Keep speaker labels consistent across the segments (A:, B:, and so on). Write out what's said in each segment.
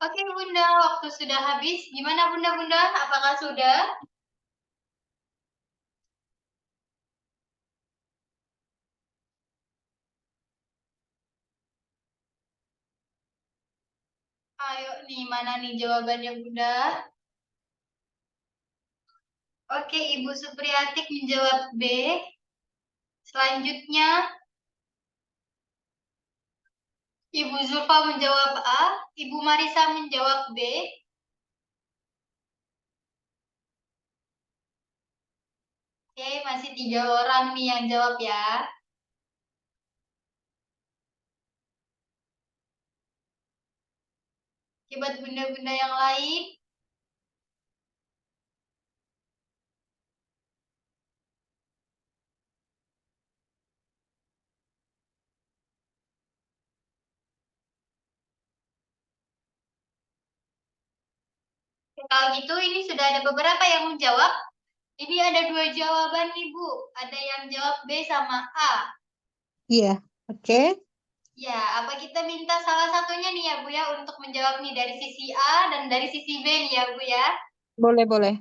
A: Oke Bunda, waktu sudah habis. Gimana Bunda? Apakah sudah? Ayo nih, mana nih jawabannya Bunda? Oke, Ibu Supriyatik menjawab B. Selanjutnya, Ibu Zulfa menjawab A. Ibu Marisa menjawab B. Oke, masih 3 orang nih yang jawab ya. Coba Bunda-Bunda yang lain. Kalau gitu, ini sudah ada beberapa yang menjawab. Ini ada 2 jawaban nih Bu. Ada yang jawab B sama A.
B: Iya, oke.
A: Ya, apa kita minta salah satunya nih ya Bu ya untuk menjawab nih dari sisi A dan dari sisi B nih ya Bu ya.
B: Boleh, boleh.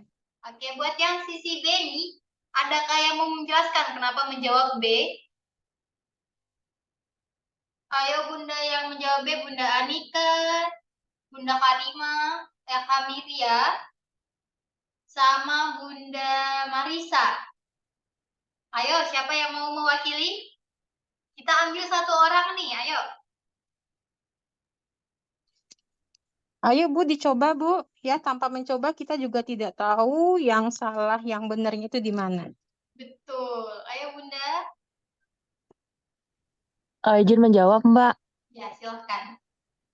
A: Oke, buat yang sisi B nih, adakah yang mau menjelaskan kenapa menjawab B? Ayo Bunda yang menjawab B, Bunda Anika, Bunda Karima, Kamiria, sama Bunda Marisa. Ayo, siapa yang mau mewakili? Kita ambil satu orang nih, ayo.
B: Ayo Bu, dicoba Bu. Ya, tanpa mencoba kita juga tidak tahu yang salah, yang benernya itu di mana.
A: Betul. Ayo Bunda.
C: Izin menjawab, Mbak.
A: Ya, silahkan.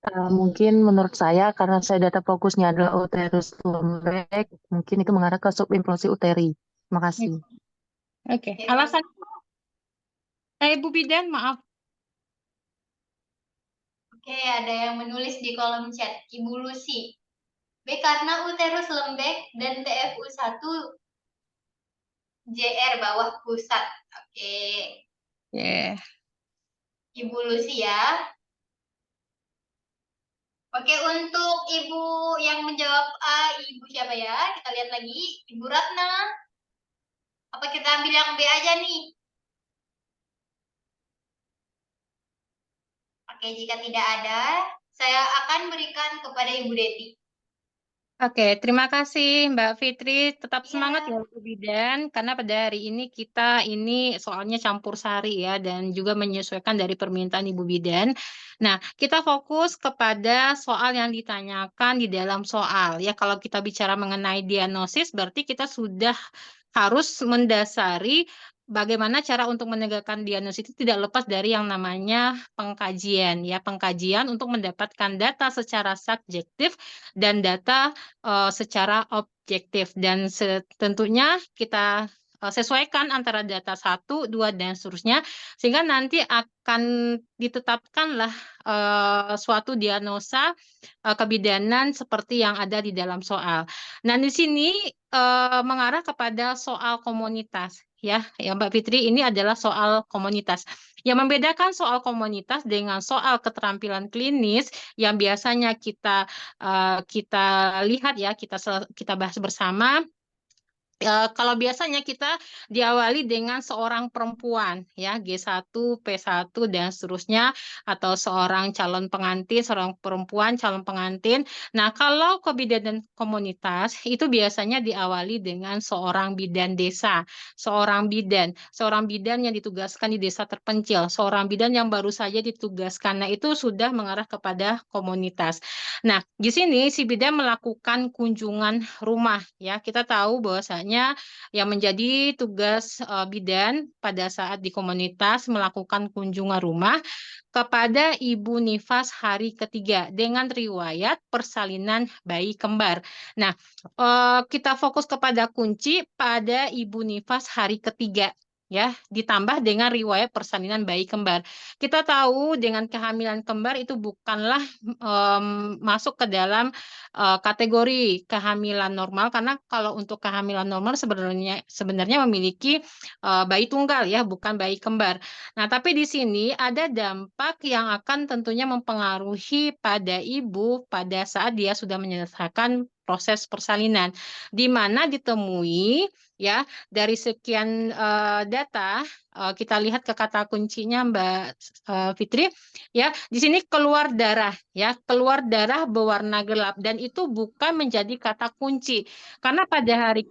C: Mungkin menurut saya, karena saya data fokusnya adalah uterus lembek, mungkin itu mengarah ke subimpulsi uteri. Terima kasih.
B: Oke, alasan Bu Bidan, maaf.
A: Oke, ada yang menulis di kolom chat. Ibu Lucy. B karena uterus lembek dan TFU1 JR bawah pusat. Oke.
B: Yeah.
A: Ibu Lucy ya. Oke, untuk Ibu yang menjawab A, Ibu siapa ya? Kita lihat lagi. Ibu Ratna. Apa kita ambil yang B aja nih? Oke, jika tidak ada, saya akan berikan kepada Ibu Deti.
B: Oke, terima kasih Mbak Fitri. Tetap
A: Iya.
B: semangat ya Bu Bidan, karena pada hari ini kita ini soalnya campur sari ya, dan juga menyesuaikan dari permintaan Ibu Bidan. Nah, kita fokus kepada soal yang ditanyakan di dalam soal. Ya, kalau kita bicara mengenai diagnosis, berarti kita sudah harus mendasari bagaimana cara untuk menegakkan diagnosis itu tidak lepas dari yang namanya pengkajian. Ya, pengkajian untuk mendapatkan data secara subjektif dan data secara objektif, dan tentunya kita sesuaikan antara data 1, 2, dan seterusnya, sehingga nanti akan ditetapkanlah suatu diagnosa kebidanan seperti yang ada di dalam soal. Nah, di sini mengarah kepada soal komunitas. Ya, Mbak Fitri, ini adalah soal komunitas. Yang membedakan soal komunitas dengan soal keterampilan klinis yang biasanya kita lihat ya, kita bahas bersama. Kalau biasanya kita diawali dengan seorang perempuan ya, G1, P1 dan seterusnya, atau seorang calon pengantin, seorang perempuan calon pengantin. Nah, kalau kebidanan komunitas itu biasanya diawali dengan seorang bidan desa, seorang bidan yang ditugaskan di desa terpencil, seorang bidan yang baru saja ditugaskan. Nah, itu sudah mengarah kepada komunitas. Nah, di sini si bidan melakukan kunjungan rumah ya. Kita tahu bahwasanya yang menjadi tugas bidan pada saat di komunitas melakukan kunjungan rumah kepada ibu nifas hari ketiga dengan riwayat persalinan bayi kembar. Nah, kita fokus kepada kunci pada ibu nifas hari ketiga. ya, ditambah dengan riwayat persalinan bayi kembar. Kita tahu dengan kehamilan kembar itu bukanlah masuk ke dalam kategori kehamilan normal, karena kalau untuk kehamilan normal sebenarnya memiliki bayi tunggal ya, bukan bayi kembar. Nah, tapi di sini ada dampak yang akan tentunya mempengaruhi pada ibu pada saat dia sudah menyelesaikan proses persalinan, di mana ditemui ya dari sekian data kita lihat ke kata kuncinya Mbak Fitri ya, di sini keluar darah ya, keluar darah berwarna gelap, dan itu bukan menjadi kata kunci karena pada hari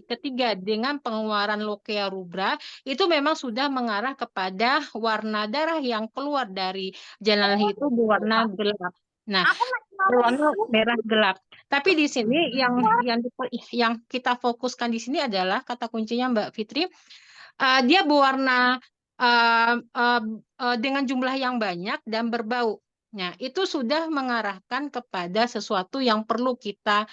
B: ketiga dengan pengeluaran lokea rubra itu memang sudah mengarah kepada warna darah yang keluar dari jalan itu berwarna gelap. Nah, berwarna merah gelap. Tapi di sini yang kita fokuskan di sini adalah kata kuncinya Mbak Fitri, dia berwarna dengan jumlah yang banyak dan berbau. Nah, itu sudah mengarahkan kepada sesuatu yang perlu kita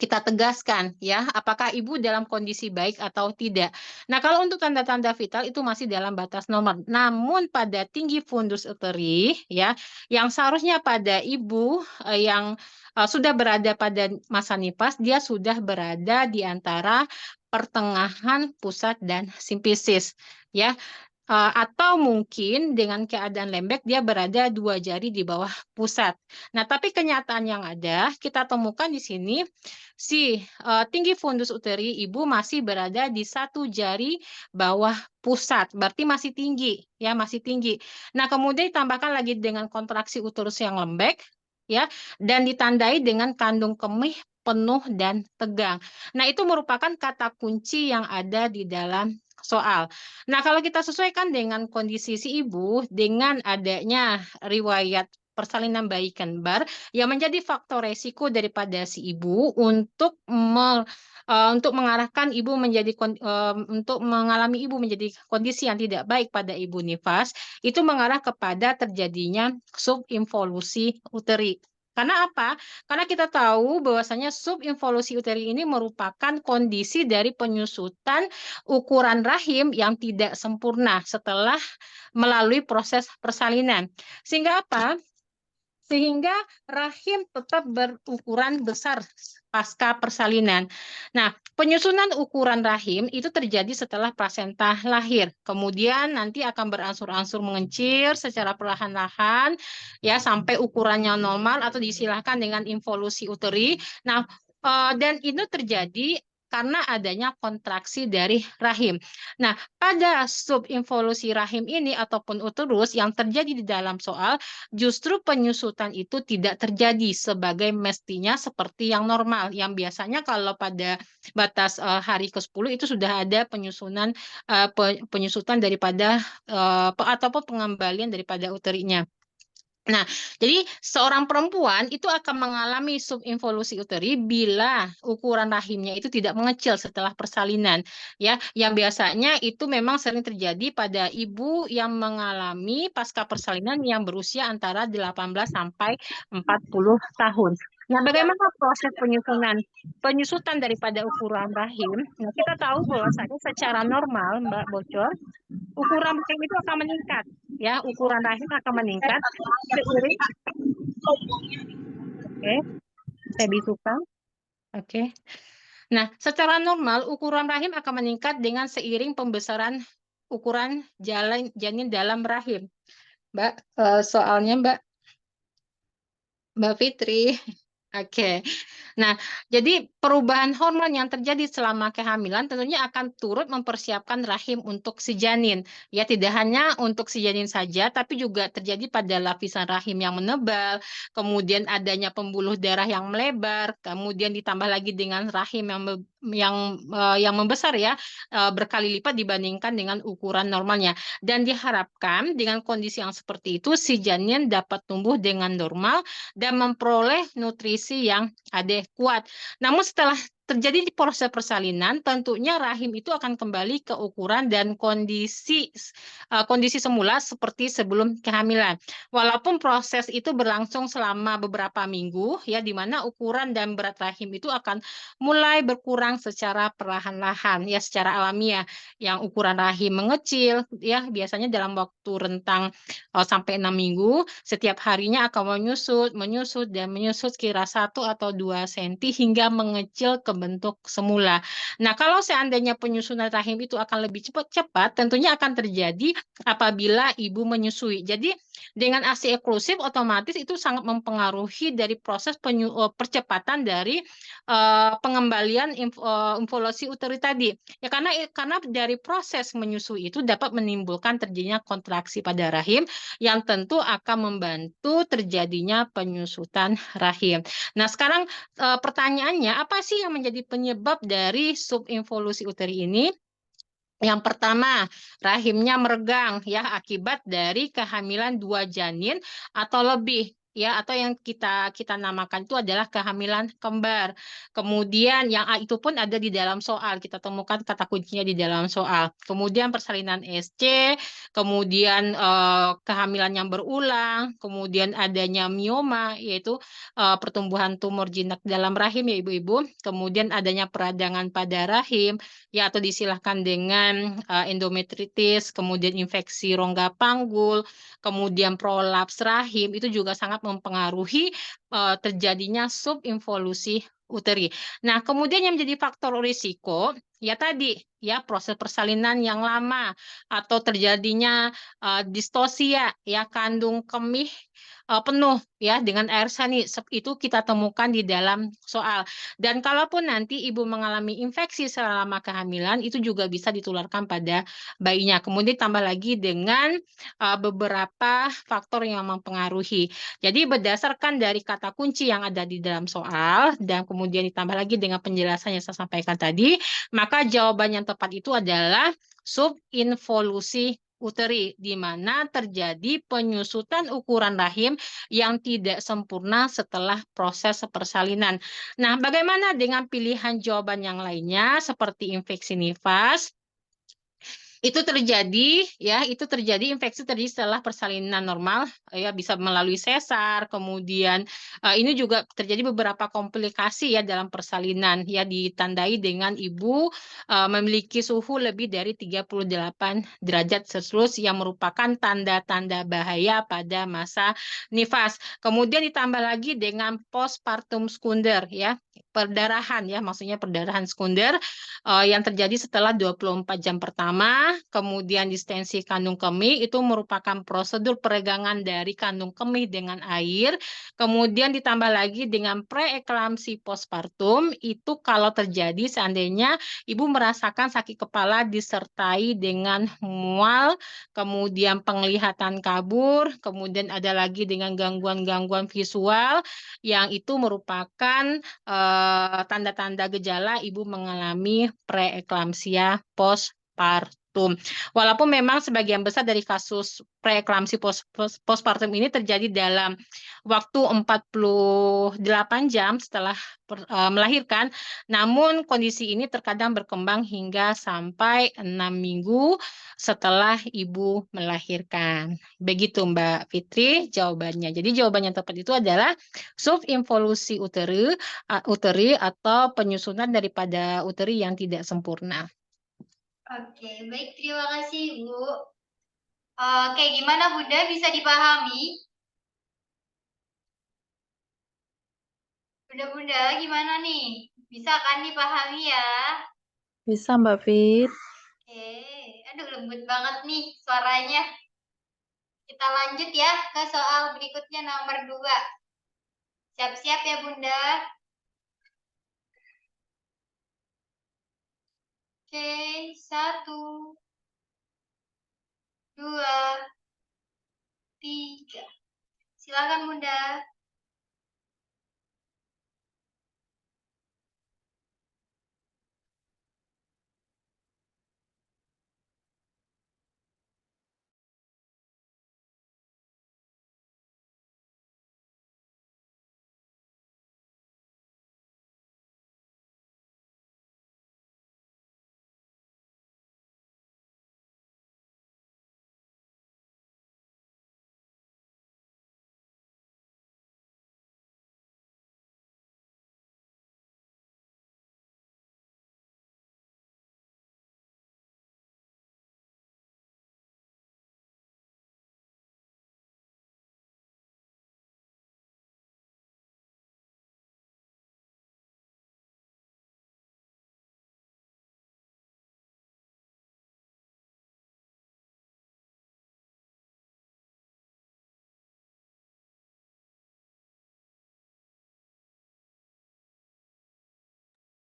B: tegaskan ya, apakah ibu dalam kondisi baik atau tidak. Nah, kalau untuk tanda-tanda vital itu masih dalam batas normal. Namun pada tinggi fundus uteri ya, yang seharusnya pada ibu yang sudah berada pada masa nifas, dia sudah berada di antara pertengahan pusat dan simfisis ya. Atau mungkin dengan keadaan lembek dia berada 2 jari di bawah pusat. Nah, tapi kenyataan yang ada kita temukan di sini si tinggi fundus uteri ibu masih berada di 1 jari bawah pusat, berarti masih tinggi ya, masih tinggi. Nah, kemudian ditambahkan lagi dengan kontraksi uterus yang lembek ya, dan ditandai dengan kandung kemih penuh dan tegang. Nah, itu merupakan kata kunci yang ada di dalam soal. Nah, kalau kita sesuaikan dengan kondisi si ibu, dengan adanya riwayat persalinan bayi kembar, yang menjadi faktor resiko daripada si ibu untuk mengarahkan ibu untuk mengalami ibu menjadi kondisi yang tidak baik pada ibu nifas, itu mengarah kepada terjadinya subinvolusi uteri. Karena apa? Karena kita tahu bahwasanya subinvolusi uteri ini merupakan kondisi dari penyusutan ukuran rahim yang tidak sempurna setelah melalui proses persalinan. Sehingga apa? Sehingga rahim tetap berukuran besar pasca persalinan. Nah, penyusunan ukuran rahim itu terjadi setelah plasenta lahir. Kemudian nanti akan berangsur-angsur mengecil secara perlahan-lahan ya sampai ukurannya normal atau disilahkan dengan involusi uteri. Nah, dan itu terjadi karena adanya kontraksi dari rahim. Nah, pada subinvolusi rahim ini ataupun uterus yang terjadi di dalam soal, justru penyusutan itu tidak terjadi sebagai mestinya seperti yang normal. Yang biasanya kalau pada batas hari ke-10 itu sudah ada penyusutan daripada ataupun pengembalian daripada uterinya. Nah, jadi seorang perempuan itu akan mengalami subinvolusi uteri bila ukuran rahimnya itu tidak mengecil setelah persalinan, ya. Yang biasanya itu memang sering terjadi pada ibu yang mengalami pasca persalinan yang berusia antara 18 sampai 40 tahun. Nah, bagaimana proses penyusutan daripada ukuran rahim? Nah, kita tahu bahwasanya secara normal, Mbak Bocor, ukuran rahim itu akan meningkat, ya, ukuran rahim akan meningkat seiring. Oke, saya bisukan. Oke. Nah, secara normal ukuran rahim akan meningkat dengan seiring pembesaran ukuran janin dalam rahim. Mbak, soalnya Mbak Fitri. Oke. Nah, jadi perubahan hormon yang terjadi selama kehamilan tentunya akan turut mempersiapkan rahim untuk si janin. Ya, tidak hanya untuk si janin saja, tapi juga terjadi pada lapisan rahim yang menebal, kemudian adanya pembuluh darah yang melebar, kemudian ditambah lagi dengan rahim yang membesar ya, berkali lipat dibandingkan dengan ukuran normalnya. Dan diharapkan dengan kondisi yang seperti itu, si janin dapat tumbuh dengan normal dan memperoleh nutrisi yang adekuat. Namun setelah terjadi proses persalinan, tentunya rahim itu akan kembali ke ukuran dan kondisi semula seperti sebelum kehamilan. Walaupun proses itu berlangsung selama beberapa minggu, ya, di mana ukuran dan berat rahim itu akan mulai berkurang secara perlahan-lahan, ya, secara alamiah. Yang ukuran rahim mengecil, ya, biasanya dalam waktu rentang sampai 6 minggu, setiap harinya akan menyusut dan menyusut kira 1 atau 2 senti hingga mengecil ke bentuk semula. Nah, kalau seandainya penyusunan rahim itu akan lebih cepat, tentunya akan terjadi apabila ibu menyusui. Jadi, dengan ASI eksklusif otomatis itu sangat mempengaruhi dari proses percepatan dari pengembalian involusi uteri tadi. Ya, karena dari proses menyusui itu dapat menimbulkan terjadinya kontraksi pada rahim yang tentu akan membantu terjadinya penyusutan rahim. Nah, sekarang pertanyaannya, apa sih yang menjadi penyebab dari subinvolusi uteri ini? Yang pertama, rahimnya meregang, ya, akibat dari kehamilan 2 janin atau lebih, ya, atau yang kita namakan itu adalah kehamilan kembar. Kemudian yang itu pun ada di dalam soal, kita temukan kata kuncinya di dalam soal. Kemudian persalinan SC, kemudian kehamilan yang berulang, kemudian adanya mioma, yaitu pertumbuhan tumor jinak dalam rahim, ya ibu-ibu. Kemudian adanya peradangan pada rahim, ya, atau disilahkan dengan endometritis, kemudian infeksi rongga panggul, kemudian prolaps rahim, itu juga sangat mempengaruhi terjadinya subinvolusi uteri. Nah, kemudian yang menjadi faktor risiko, ya tadi, ya, proses persalinan yang lama atau terjadinya distosia, ya, kandung kemih penuh, ya, dengan air sani, itu kita temukan di dalam soal. Dan kalaupun nanti ibu mengalami infeksi selama kehamilan, itu juga bisa ditularkan pada bayinya. Kemudian tambah lagi dengan beberapa faktor yang mempengaruhi. Jadi berdasarkan dari kata kunci yang ada di dalam soal, dan kemudian ditambah lagi dengan penjelasan yang saya sampaikan tadi, maka jawaban yang tepat itu adalah subinvolusi uteri, di mana terjadi penyusutan ukuran rahim yang tidak sempurna setelah proses persalinan. Nah, bagaimana dengan pilihan jawaban yang lainnya seperti infeksi nifas? Itu terjadi infeksi terjadi setelah persalinan normal, ya, bisa melalui sesar, kemudian ini juga terjadi beberapa komplikasi, ya, dalam persalinan, ya, ditandai dengan ibu memiliki suhu lebih dari 38 derajat Celcius yang merupakan tanda-tanda bahaya pada masa nifas. Kemudian ditambah lagi dengan postpartum sekunder, ya, perdarahan, ya, maksudnya perdarahan sekunder yang terjadi setelah 24 jam pertama, kemudian distensi kandung kemih, itu merupakan prosedur peregangan dari kandung kemih dengan air, kemudian ditambah lagi dengan preeklamsi postpartum, itu kalau terjadi seandainya ibu merasakan sakit kepala disertai dengan mual, kemudian penglihatan kabur, kemudian ada lagi dengan gangguan-gangguan visual, yang itu merupakan tanda-tanda gejala ibu mengalami preeklamsia postpartum. Walaupun memang sebagian besar dari kasus preeklamsi postpartum ini terjadi dalam waktu 48 jam setelah melahirkan, namun kondisi ini terkadang berkembang hingga sampai 6 minggu setelah ibu melahirkan. Begitu Mbak Fitri jawabannya. Jadi jawaban yang tepat itu adalah subinvolusi uteri atau penyusunan daripada uteri yang tidak sempurna.
A: Oke, baik, terima kasih Bu. Oke, gimana Bunda, bisa dipahami? Bunda-bunda gimana nih? Bisa kan dipahami ya?
C: Bisa Mbak Fit.
A: Oke, aduh lembut banget nih suaranya. Kita lanjut ya ke soal berikutnya nomor 2. Siap-siap ya Bunda. Oke, 1, 2, 3. Silakan Bunda.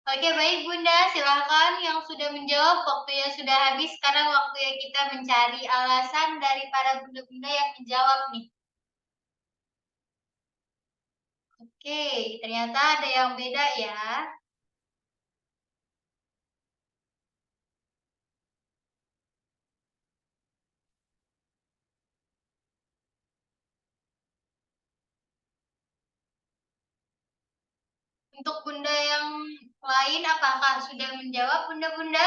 A: Oke, baik Bunda, silakan yang sudah menjawab. Waktunya sudah habis, sekarang waktunya kita mencari alasan dari para bunda-bunda yang menjawab nih. Oke, ternyata ada yang beda ya. Untuk bunda yang lain, apakah sudah menjawab bunda-bunda?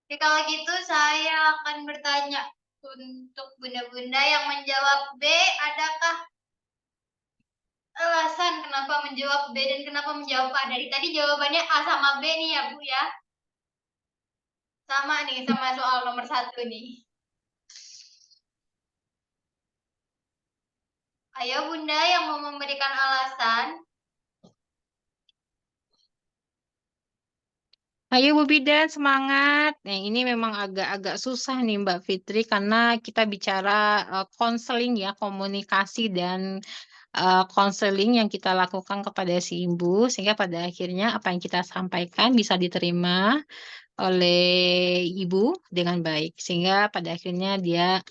A: Oke, kalau gitu saya akan bertanya untuk bunda-bunda yang menjawab B, adakah alasan kenapa menjawab B dan kenapa menjawab A? Dari tadi jawabannya A sama B nih ya Bu ya. Sama nih, sama soal nomor 1 nih. Ayo Bunda yang mau memberikan alasan.
B: Ayo Bu Bidan, semangat. Nah, ini memang agak-agak susah nih Mbak Fitri karena kita bicara konseling ya, komunikasi dan konseling yang kita lakukan kepada si ibu, sehingga pada akhirnya apa yang kita sampaikan bisa diterima oleh ibu dengan baik, sehingga pada akhirnya dia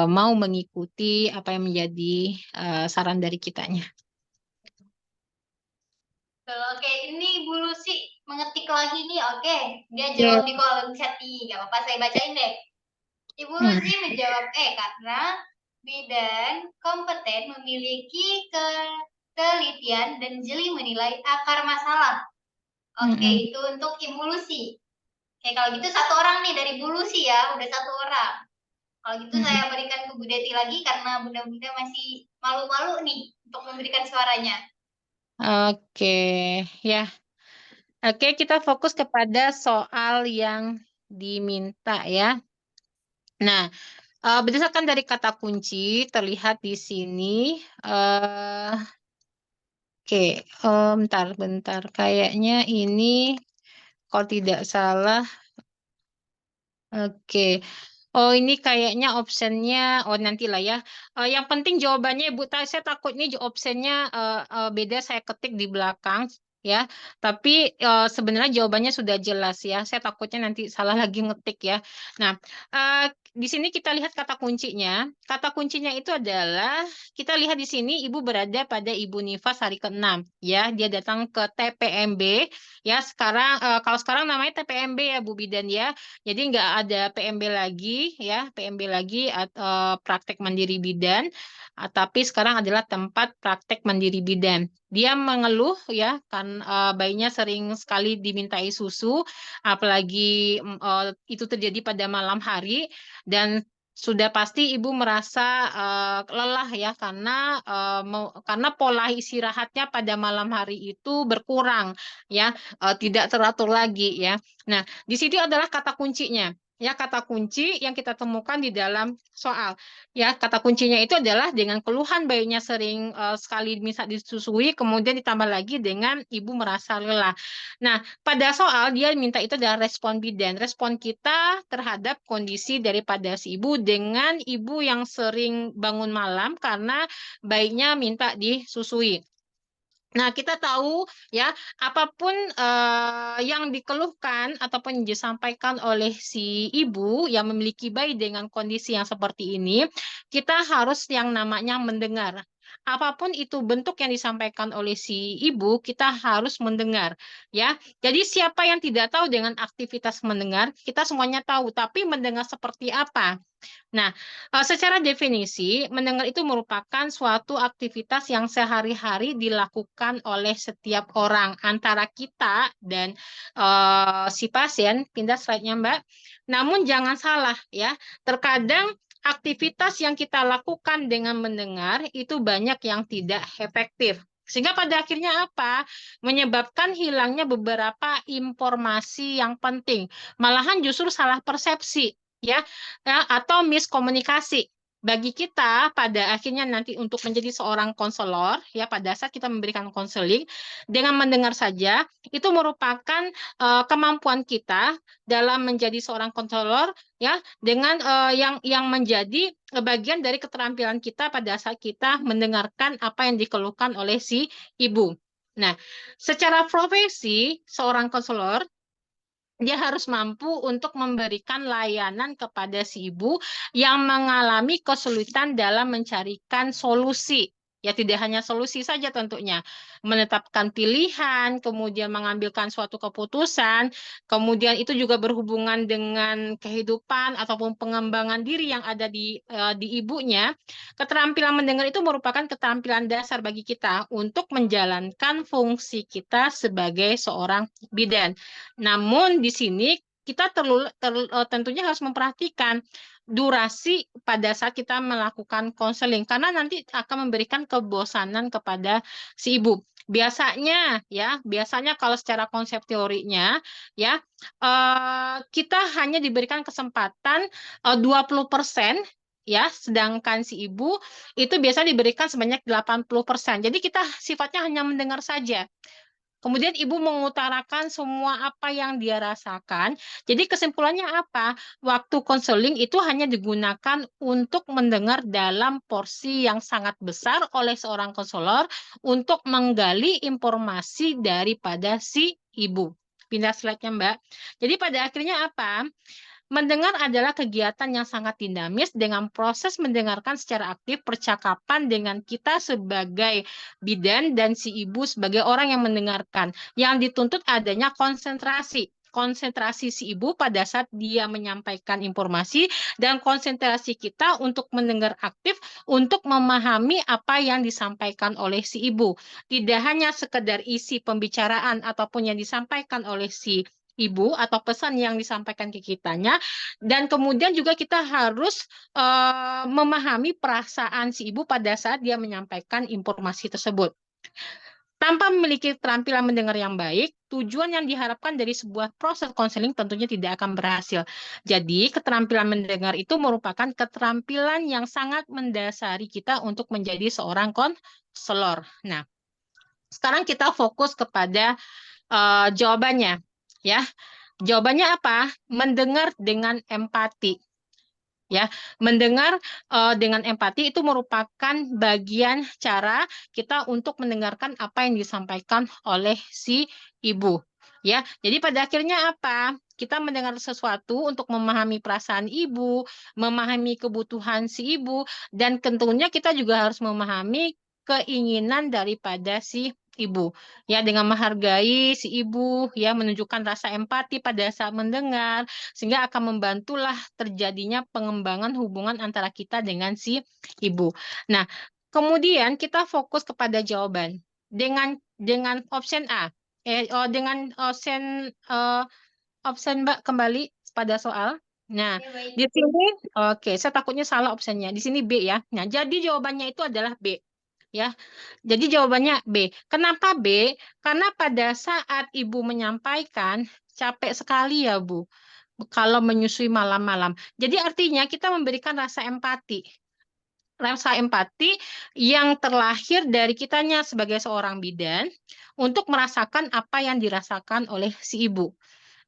B: mau mengikuti apa yang menjadi saran dari kitanya.
A: Oke, ini Bu Lucy mengetik lagi nih. Oke, dia
B: Oke.
A: jawab di kolom chat nih. Gak apa-apa, saya bacain deh. Ibu Lucy menjawab karena bidan kompeten memiliki ketelitian dan jeli menilai akar masalah. Oke, itu untuk Ibu Lucy. Oke, kalau gitu satu orang nih dari Bu Lucy ya, udah satu orang. Kalau gitu saya berikan ke Bu Deti lagi karena bunda-bunda masih malu-malu nih untuk memberikan suaranya.
B: Oke, ya. Oke, kita fokus kepada soal yang diminta ya. Nah, berdasarkan dari kata kunci terlihat di sini. Oke, bentar. Kayaknya ini kalau tidak salah. Oke. Oh, ini kayaknya optionnya, oh nantilah ya. Yang penting jawabannya, Ibu, saya takut ini optionnya beda, saya ketik di belakang, ya. Tapi sebenarnya jawabannya sudah jelas ya. Saya takutnya nanti salah lagi ngetik ya. Nah, eh, di sini kita lihat kata kuncinya. Kata kuncinya itu adalah, kita lihat di sini Ibu berada pada Ibu Nifas hari ke-6, ya. Dia datang ke TPMB, ya. Sekarang, kalau sekarang namanya TPMB ya, Bu Bidan ya. Jadi nggak ada PMB lagi ya, PMB lagi praktek mandiri bidan, tapi sekarang adalah tempat praktek mandiri bidan. Dia mengeluh ya kan bayinya sering sekali dimintai susu, apalagi itu terjadi pada malam hari dan sudah pasti ibu merasa lelah ya karena pola istirahatnya pada malam hari itu berkurang ya, tidak teratur lagi ya. Nah, di sini adalah kata kuncinya. Ya, kata kunci yang kita temukan di dalam soal. Ya, kata kuncinya itu adalah dengan keluhan bayinya sering sekali bisa disusui, kemudian ditambah lagi dengan ibu merasa lelah. Nah, pada soal dia minta itu adalah respon bidan. Respon kita terhadap kondisi daripada si ibu dengan ibu yang sering bangun malam karena bayinya minta disusui. Nah, kita tahu ya, apapun yang dikeluhkan ataupun yang disampaikan oleh si ibu yang memiliki bayi dengan kondisi yang seperti ini, kita harus yang namanya mendengar. Apapun itu bentuk yang disampaikan oleh si ibu, kita harus mendengar, ya. Jadi siapa yang tidak tahu dengan aktivitas mendengar, kita semuanya tahu, tapi mendengar seperti apa? Nah, secara definisi, mendengar itu merupakan suatu aktivitas yang sehari-hari dilakukan oleh setiap orang antara kita dan si pasien. Pindah slide-nya, Mbak. Namun jangan salah ya, terkadang aktivitas yang kita lakukan dengan mendengar itu banyak yang tidak efektif. Sehingga pada akhirnya apa? Menyebabkan hilangnya beberapa informasi yang penting. Malahan justru salah persepsi ya, atau miskomunikasi. bagi kita pada akhirnya nanti untuk menjadi seorang konselor, ya pada saat kita memberikan konseling, dengan mendengar saja, itu merupakan kemampuan kita dalam menjadi seorang konselor, ya, dengan yang menjadi bagian dari keterampilan kita pada saat kita mendengarkan apa yang dikeluhkan oleh si ibu. Nah, secara profesi, seorang konselor dia harus mampu untuk memberikan layanan kepada si ibu yang mengalami kesulitan dalam mencarikan solusi. Ya, tidak hanya solusi saja tentunya. Menetapkan pilihan, kemudian mengambilkan suatu keputusan, kemudian itu juga berhubungan dengan kehidupan ataupun pengembangan diri yang ada di ibunya. Keterampilan mendengar itu merupakan keterampilan dasar bagi kita untuk menjalankan fungsi kita sebagai seorang bidan. Namun di sini kita tentunya harus memperhatikan durasi pada saat kita melakukan konseling karena nanti akan memberikan kebosanan kepada si ibu. Biasanya kalau secara konsep teorinya ya kita hanya diberikan kesempatan 20%, ya, sedangkan si ibu itu biasa diberikan sebanyak 80%. Jadi kita sifatnya hanya mendengar saja. Kemudian ibu mengutarakan semua apa yang dia rasakan. Jadi kesimpulannya apa? Waktu konseling itu hanya digunakan untuk mendengar dalam porsi yang sangat besar oleh seorang konselor untuk menggali informasi daripada si ibu. Pindah slide-nya, Mbak. Jadi pada akhirnya apa? Mendengar adalah kegiatan yang sangat dinamis dengan proses mendengarkan secara aktif percakapan dengan kita sebagai bidan dan si ibu sebagai orang yang mendengarkan. Yang dituntut adanya konsentrasi. Konsentrasi si ibu pada saat dia menyampaikan informasi dan konsentrasi kita untuk mendengar aktif untuk memahami apa yang disampaikan oleh si ibu. Tidak hanya sekedar isi pembicaraan ataupun yang disampaikan oleh si ibu atau pesan yang disampaikan ke kitanya, dan kemudian juga kita harus memahami perasaan si ibu pada saat dia menyampaikan informasi tersebut. Tanpa memiliki keterampilan mendengar yang baik, tujuan yang diharapkan dari sebuah proses konseling tentunya tidak akan berhasil. Jadi, keterampilan mendengar itu merupakan keterampilan yang sangat mendasari kita untuk menjadi seorang konselor. Nah, sekarang kita fokus kepada jawabannya, ya. Jawabannya apa? Mendengar dengan empati. Ya, mendengar dengan empati itu merupakan bagian cara kita untuk mendengarkan apa yang disampaikan oleh si ibu. Ya, jadi pada akhirnya apa? Kita mendengar sesuatu untuk memahami perasaan ibu, memahami kebutuhan si ibu, dan tentunya kita juga harus memahami keinginan daripada si ibu. Ya, dengan menghargai si ibu, ya, menunjukkan rasa empati pada saat mendengar, sehingga akan membantulah terjadinya pengembangan hubungan antara kita dengan si ibu. Nah, kemudian kita fokus kepada jawaban dengan option A. Dengan option Mbak kembali pada soal. Nah,
A: Ya, baik.
B: di sini oke, saya takutnya salah optionnya. Di sini B ya. Nah, jadi jawabannya itu adalah B. Ya. Jadi jawabannya B. Kenapa B? Karena pada saat ibu menyampaikan capek sekali ya, Bu, kalau menyusui malam-malam. Jadi artinya kita memberikan rasa empati. Rasa empati yang terlahir dari kitanya sebagai seorang bidan untuk merasakan apa yang dirasakan oleh si ibu.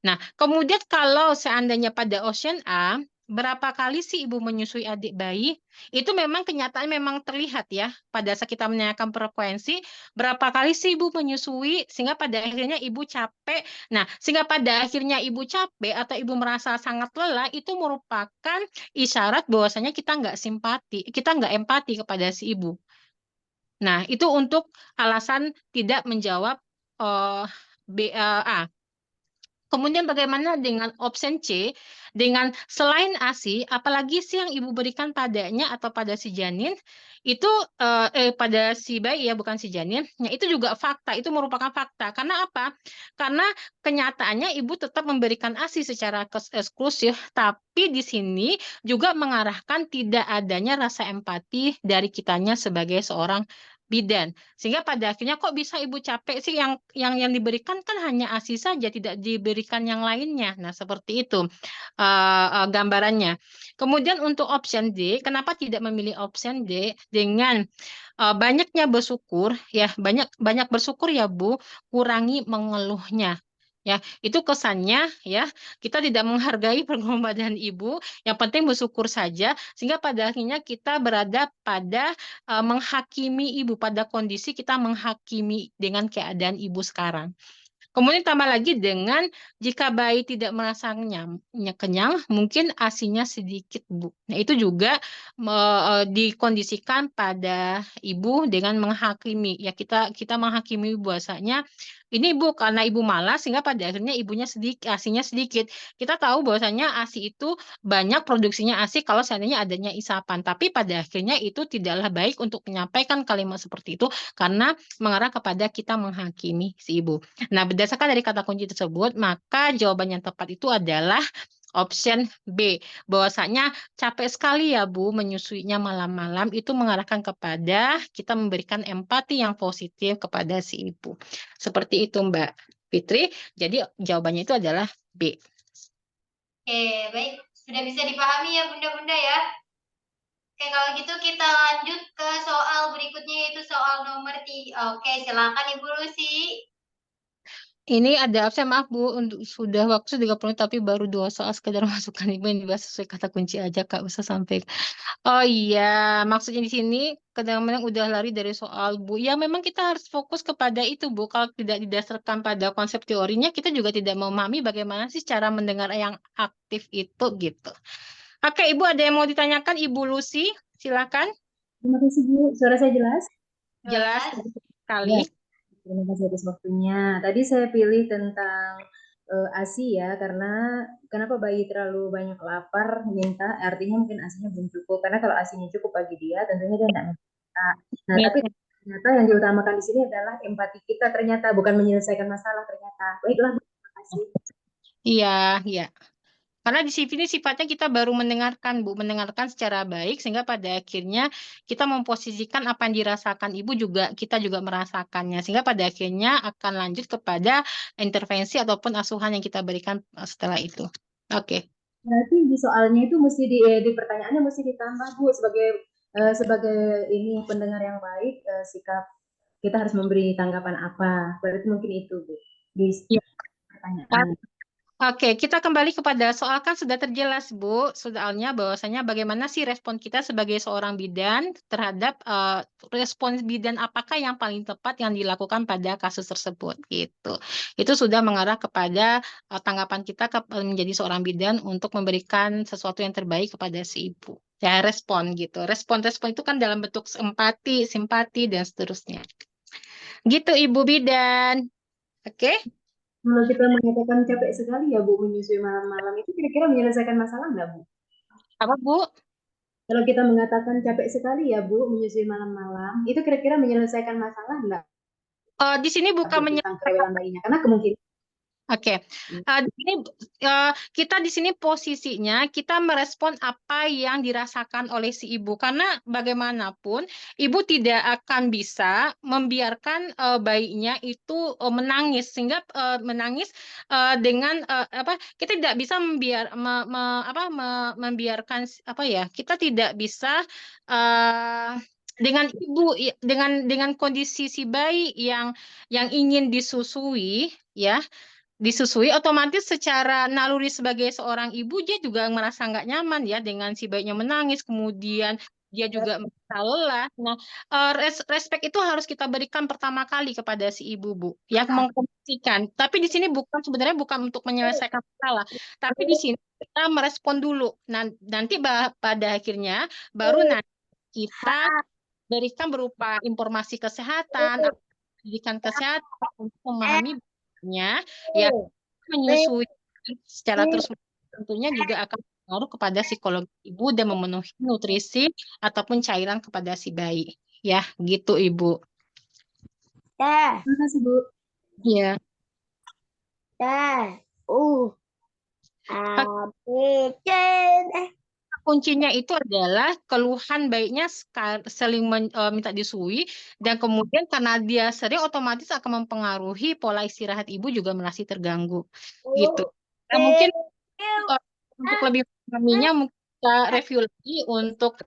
B: Nah, kemudian kalau seandainya pada option A, berapa kali sih ibu menyusui adik bayi? Itu memang kenyataan memang terlihat ya. Pada saat kita menanyakan frekuensi, berapa kali sih ibu menyusui sehingga pada akhirnya ibu capek. Nah, sehingga pada akhirnya ibu capek atau ibu merasa sangat lelah, itu merupakan isyarat bahwasanya kita nggak simpati, kita nggak empati kepada si ibu. Nah, itu untuk alasan tidak menjawab A. Kemudian bagaimana dengan option C? Dengan selain ASI, apalagi sih yang ibu berikan padanya atau pada si janin? Itu pada si bayi ya, bukan si janin. Nah, itu juga fakta, itu merupakan fakta. Karena apa? Karena kenyataannya ibu tetap memberikan ASI secara eksklusif, tapi di sini juga mengarahkan tidak adanya rasa empati dari kitanya sebagai seorang bidan. Sehingga pada akhirnya kok bisa ibu capek sih, yang diberikan kan hanya ASI saja, tidak diberikan yang lainnya. Nah, seperti itu gambarannya. Kemudian untuk option D, kenapa tidak memilih option D? Dengan banyaknya bersyukur, ya banyak banyak bersyukur ya Bu, kurangi mengeluhnya. Ya, itu kesannya ya kita tidak menghargai pengorbanan ibu. Yang penting bersyukur saja, sehingga pada akhirnya kita berada pada menghakimi ibu, pada kondisi kita menghakimi dengan keadaan ibu sekarang. Kemudian tambah lagi dengan jika bayi tidak merasa kenyang, mungkin ASI-nya sedikit, Bu. Nah, itu juga dikondisikan pada ibu dengan menghakimi. Ya, kita menghakimi bahwasanya ini Bu, karena ibu malas sehingga pada akhirnya ibunya sedikit, ASI-nya sedikit. Kita tahu bahwasanya ASI itu banyak produksinya ASI kalau seandainya adanya isapan. Tapi pada akhirnya itu tidaklah baik untuk menyampaikan kalimat seperti itu karena mengarah kepada kita menghakimi si ibu. Nah, berdasarkan dari kata kunci tersebut, maka jawaban yang tepat itu adalah option B. Bahwasanya capek sekali ya Bu menyusuinya malam-malam, itu mengarahkan kepada kita memberikan empati yang positif kepada si ibu. Seperti itu Mbak Fitri. Jadi jawabannya itu adalah B.
A: Oke, baik. Sudah bisa dipahami ya Bunda-Bunda ya? Oke, kalau gitu kita lanjut ke soal berikutnya, yaitu soal nomor 3. Oke, silakan Ibu Lucy.
B: Ini ada absen, maaf Bu, untuk sudah waktu 30 menit tapi baru 2 soal sekedar masukkan Ibu yang dibahas sesuai kata kunci aja Kak, usah sampai. Oh iya, maksudnya di sini kadang-kadang udah lari dari soal Bu. Ya memang kita harus fokus kepada itu Bu. Kalau tidak didasarkan pada konsep teorinya, kita juga tidak memahami bagaimana sih cara mendengar yang aktif itu gitu. Oke, Ibu ada yang mau ditanyakan Ibu Lucy? Silakan.
D: Terima kasih Bu, suara saya jelas?
B: Jelas
A: Jelas.
B: sekali.
D: Terima kasih atas waktunya. Tadi saya pilih tentang ASI ya, karena kenapa bayi terlalu banyak lapar minta, artinya mungkin ASInya belum cukup. Karena kalau ASInya cukup bagi dia, tentunya dia tidak minta. Nah, tapi ternyata yang diutamakan di sini adalah empati kita, ternyata bukan menyelesaikan masalah ternyata. Baiklah, Bu, terima kasih.
B: Iya, iya. Karena di sini sifatnya kita baru mendengarkan, Bu, mendengarkan secara baik sehingga pada akhirnya kita memposisikan apa yang dirasakan ibu juga kita juga merasakannya sehingga pada akhirnya akan lanjut kepada intervensi ataupun asuhan yang kita berikan setelah itu. Oke.
D: Berarti di soalnya itu mesti di pertanyaannya mesti ditambah Bu sebagai ini pendengar yang baik, sikap kita harus memberi tanggapan apa. Berarti mungkin itu Bu di
B: Ya.
D: pertanyaan.
B: Oke, kita kembali kepada soal kan sudah terjelas Bu, soalnya bahwasanya bagaimana sih respon kita sebagai seorang bidan terhadap respon bidan apakah yang paling tepat yang dilakukan pada kasus tersebut gitu. Itu sudah mengarah kepada tanggapan kita menjadi seorang bidan untuk memberikan sesuatu yang terbaik kepada si ibu. Ya, respon gitu. Respon-respon itu kan dalam bentuk empati, simpati dan seterusnya. Gitu Ibu bidan. Oke?
D: Kalau kita menyatakan capek sekali ya Bu menyusui malam-malam, itu kira-kira menyelesaikan masalah nggak Bu?
B: Apa Bu?
D: Kalau kita mengatakan capek sekali ya Bu menyusui malam-malam, itu kira-kira menyelesaikan masalah nggak
B: Di sini bukan
D: Bu tentang kerewelan bayinya? Karena kemungkinan
B: Oke, di sini kita di sini posisinya kita merespon apa yang dirasakan oleh si ibu karena bagaimanapun ibu tidak akan bisa membiarkan bayinya itu menangis sehingga menangis dengan apa kita tidak bisa membiarkan apa ya kita tidak bisa dengan ibu dengan kondisi si bayi yang ingin disusui ya disusui otomatis secara naluri sebagai seorang ibu dia juga merasa nggak nyaman ya dengan si bayinya menangis kemudian dia juga merasa lelah. Nah, respect itu harus kita berikan pertama kali kepada si ibu Bu yang mengkomunikasikan. Tapi di sini sebenarnya bukan untuk menyelesaikan masalah, tapi di sini kita merespon dulu. Nanti pada akhirnya baru nanti kita berikan berupa informasi kesehatan, pendidikan kesehatan untuk memahami ya menyusui secara terus tentunya juga akan berpengaruh kepada psikologi ibu dan memenuhi nutrisi ataupun cairan kepada si bayi. Ya, gitu Ibu.
D: terima kasih Bu.
B: Iya.
E: A B C
B: kuncinya itu adalah keluhan baiknya saling minta disusui, dan kemudian karena dia sering otomatis akan mempengaruhi pola istirahat ibu juga masih terganggu gitu. Nah, mungkin untuk lebih memahaminya mungkin kita review lagi untuk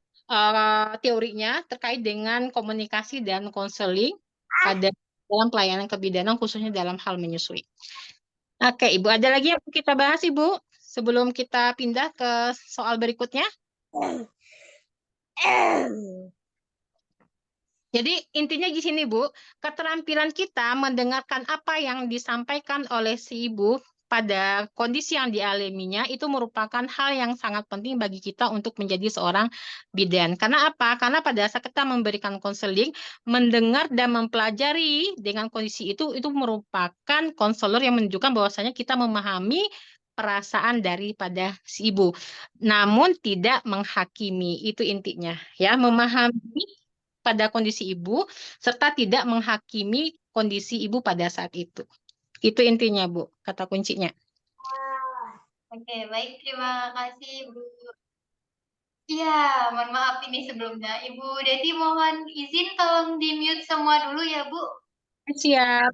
B: teorinya terkait dengan komunikasi dan konseling pada dalam pelayanan kebidanan khususnya dalam hal menyusui. Oke, Ibu, ada lagi yang mau kita bahas, Ibu, sebelum kita pindah ke soal berikutnya? Jadi intinya di sini, Bu, keterampilan kita mendengarkan apa yang disampaikan oleh si ibu pada kondisi yang dialaminya itu merupakan hal yang sangat penting bagi kita untuk menjadi seorang bidan. Karena apa? Karena pada saat kita memberikan konseling, mendengar dan mempelajari dengan kondisi itu merupakan konselor yang menunjukkan bahwasanya kita memahami perasaan daripada si ibu. Namun tidak menghakimi, itu intinya. Ya, memahami pada kondisi ibu, serta tidak menghakimi kondisi ibu pada saat itu. Itu intinya, Bu, kata kuncinya.
A: Oke, baik. Terima kasih, Bu. Iya, mohon maaf ini sebelumnya. Ibu Deti mohon izin tolong di-mute semua dulu ya, Bu.
B: Siap.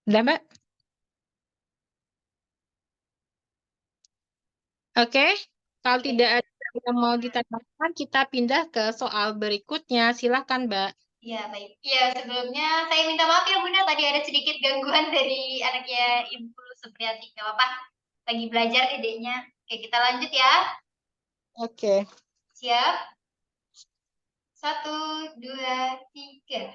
B: Udah, Mbak? Oke, kalau tidak ada yang mau ditanyakan, kita pindah ke soal berikutnya. Silahkan, Mbak.
A: Iya, baik. Iya, sebelumnya saya minta maaf ya, Bunda. Tadi ada sedikit gangguan dari anaknya Ibu Supriyati. Gak apa-apa. Lagi belajar dedeknya. Oke, kita lanjut ya.
B: Oke.
A: Siap? 1, 2, 3.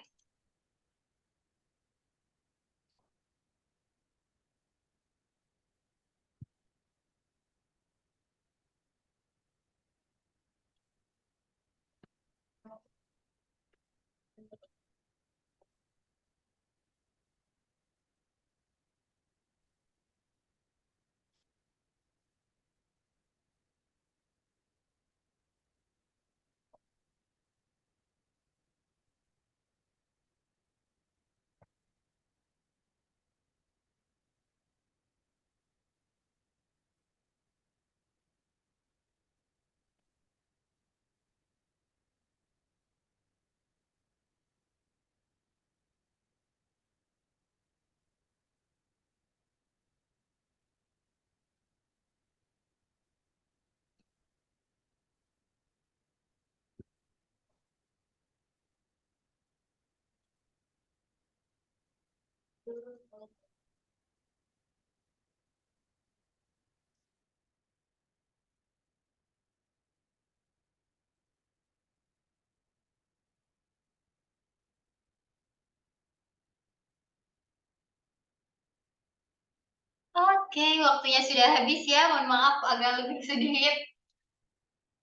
A: Oke, waktunya sudah habis ya. Mohon maaf agak lebih sedikit.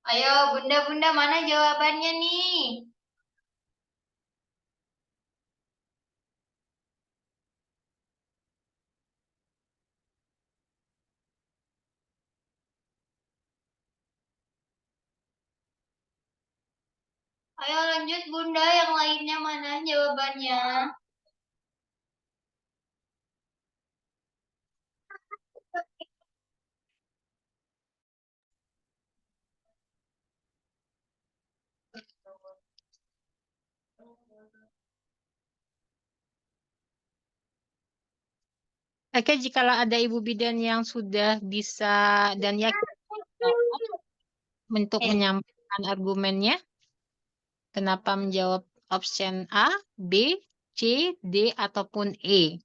A: Ayo, Bunda-bunda mana jawabannya nih? Ayo lanjut Bunda, yang lainnya mana jawabannya?
B: Oke, jikalau ada ibu bidan yang sudah bisa dan yakin untuk menyampaikan argumennya, kenapa menjawab option A, B, C, D, ataupun E?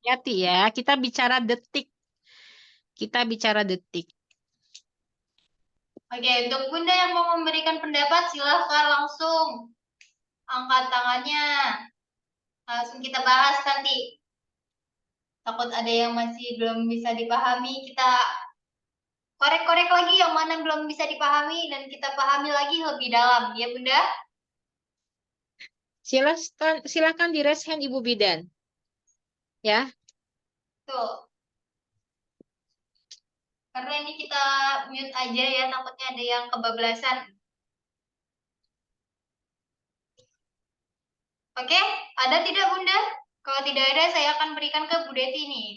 B: Hati ya, kita bicara detik. Kita bicara detik.
A: Oke, untuk Bunda yang mau memberikan pendapat, silahkan langsung angkat tangannya. Langsung kita bahas nanti. Takut ada yang masih belum bisa dipahami, kita korek-korek lagi yang mana belum bisa dipahami dan kita pahami lagi lebih dalam, ya Bunda?
B: Silakan di raise hand Ibu Bidan. Ya.
A: Tuh. Karena ini kita mute aja ya, takutnya ada yang kebablasan. Oke, ada tidak Bunda? Kalau tidak ada, saya akan berikan ke Bu Deti nih.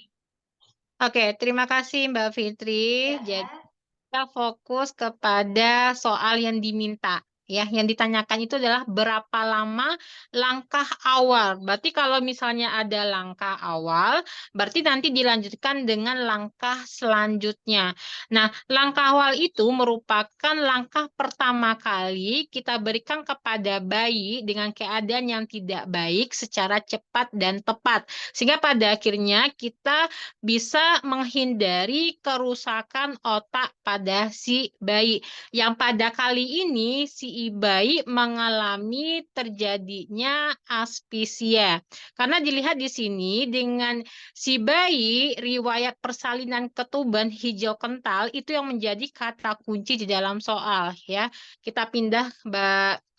B: Oke, terima kasih Mbak Fitri.
A: Ya.
B: Jadi kita fokus kepada soal yang diminta. Ya, yang ditanyakan itu adalah berapa lama langkah awal. Berarti kalau misalnya ada langkah awal, berarti nanti dilanjutkan dengan langkah selanjutnya. Nah, langkah awal itu merupakan langkah pertama kali kita berikan kepada bayi dengan keadaan yang tidak baik secara cepat dan tepat. Sehingga pada akhirnya kita bisa menghindari kerusakan otak pada si bayi. Yang pada kali ini si bayi mengalami terjadinya aspisia. Karena dilihat di sini dengan si bayi riwayat persalinan ketuban hijau kental itu yang menjadi kata kunci di dalam soal ya. Kita pindah Mbak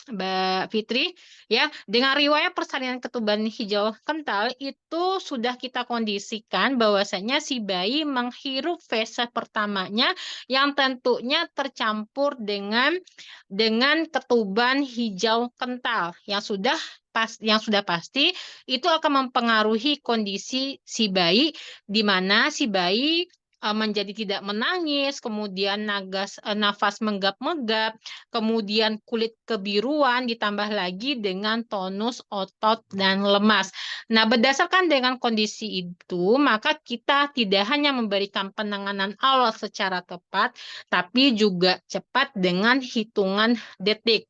B: Fitri. Ya, dengan riwayat persalinan ketuban hijau kental itu sudah kita kondisikan bahwasanya si bayi menghirup fase pertamanya yang tentunya tercampur dengan ketuban hijau kental yang sudah pasti itu akan mempengaruhi kondisi si bayi di mana si bayi menjadi tidak menangis, kemudian nafas menggap-menggap, kemudian kulit kebiruan, ditambah lagi dengan tonus otot dan lemas. Nah, berdasarkan dengan kondisi itu, maka kita tidak hanya memberikan penanganan awal secara tepat, tapi juga cepat dengan hitungan detik.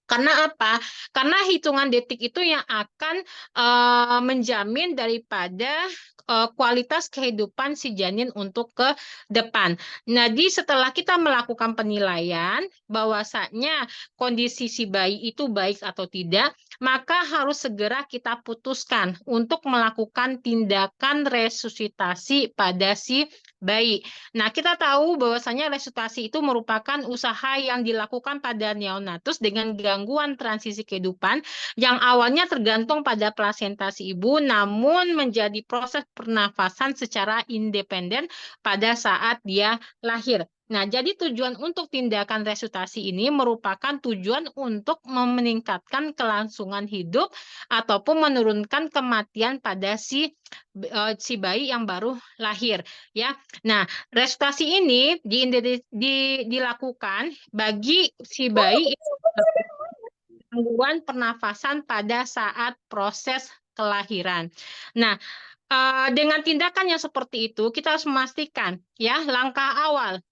B: Karena apa? Karena hitungan detik itu yang akan menjamin daripada kualitas kehidupan si janin untuk ke depan. Jadi setelah kita melakukan penilaian bahwasanya kondisi si bayi itu baik atau tidak, maka harus segera kita putuskan untuk melakukan tindakan resusitasi pada si bayi. Nah, kita tahu bahwasanya resusitasi itu merupakan usaha yang dilakukan pada neonatus dengan gangguan transisi kehidupan yang awalnya tergantung pada plasenta si ibu, namun menjadi proses pernafasan secara independen pada saat dia lahir. Nah, jadi tujuan untuk tindakan resusitasi ini merupakan tujuan untuk meningkatkan kelangsungan hidup ataupun menurunkan kematian pada si bayi yang baru lahir, ya. Nah, resusitasi ini dilakukan bagi si bayi gangguan pernafasan pada saat proses kelahiran. Nah, dengan tindakan yang seperti itu, kita harus memastikan ya langkah awal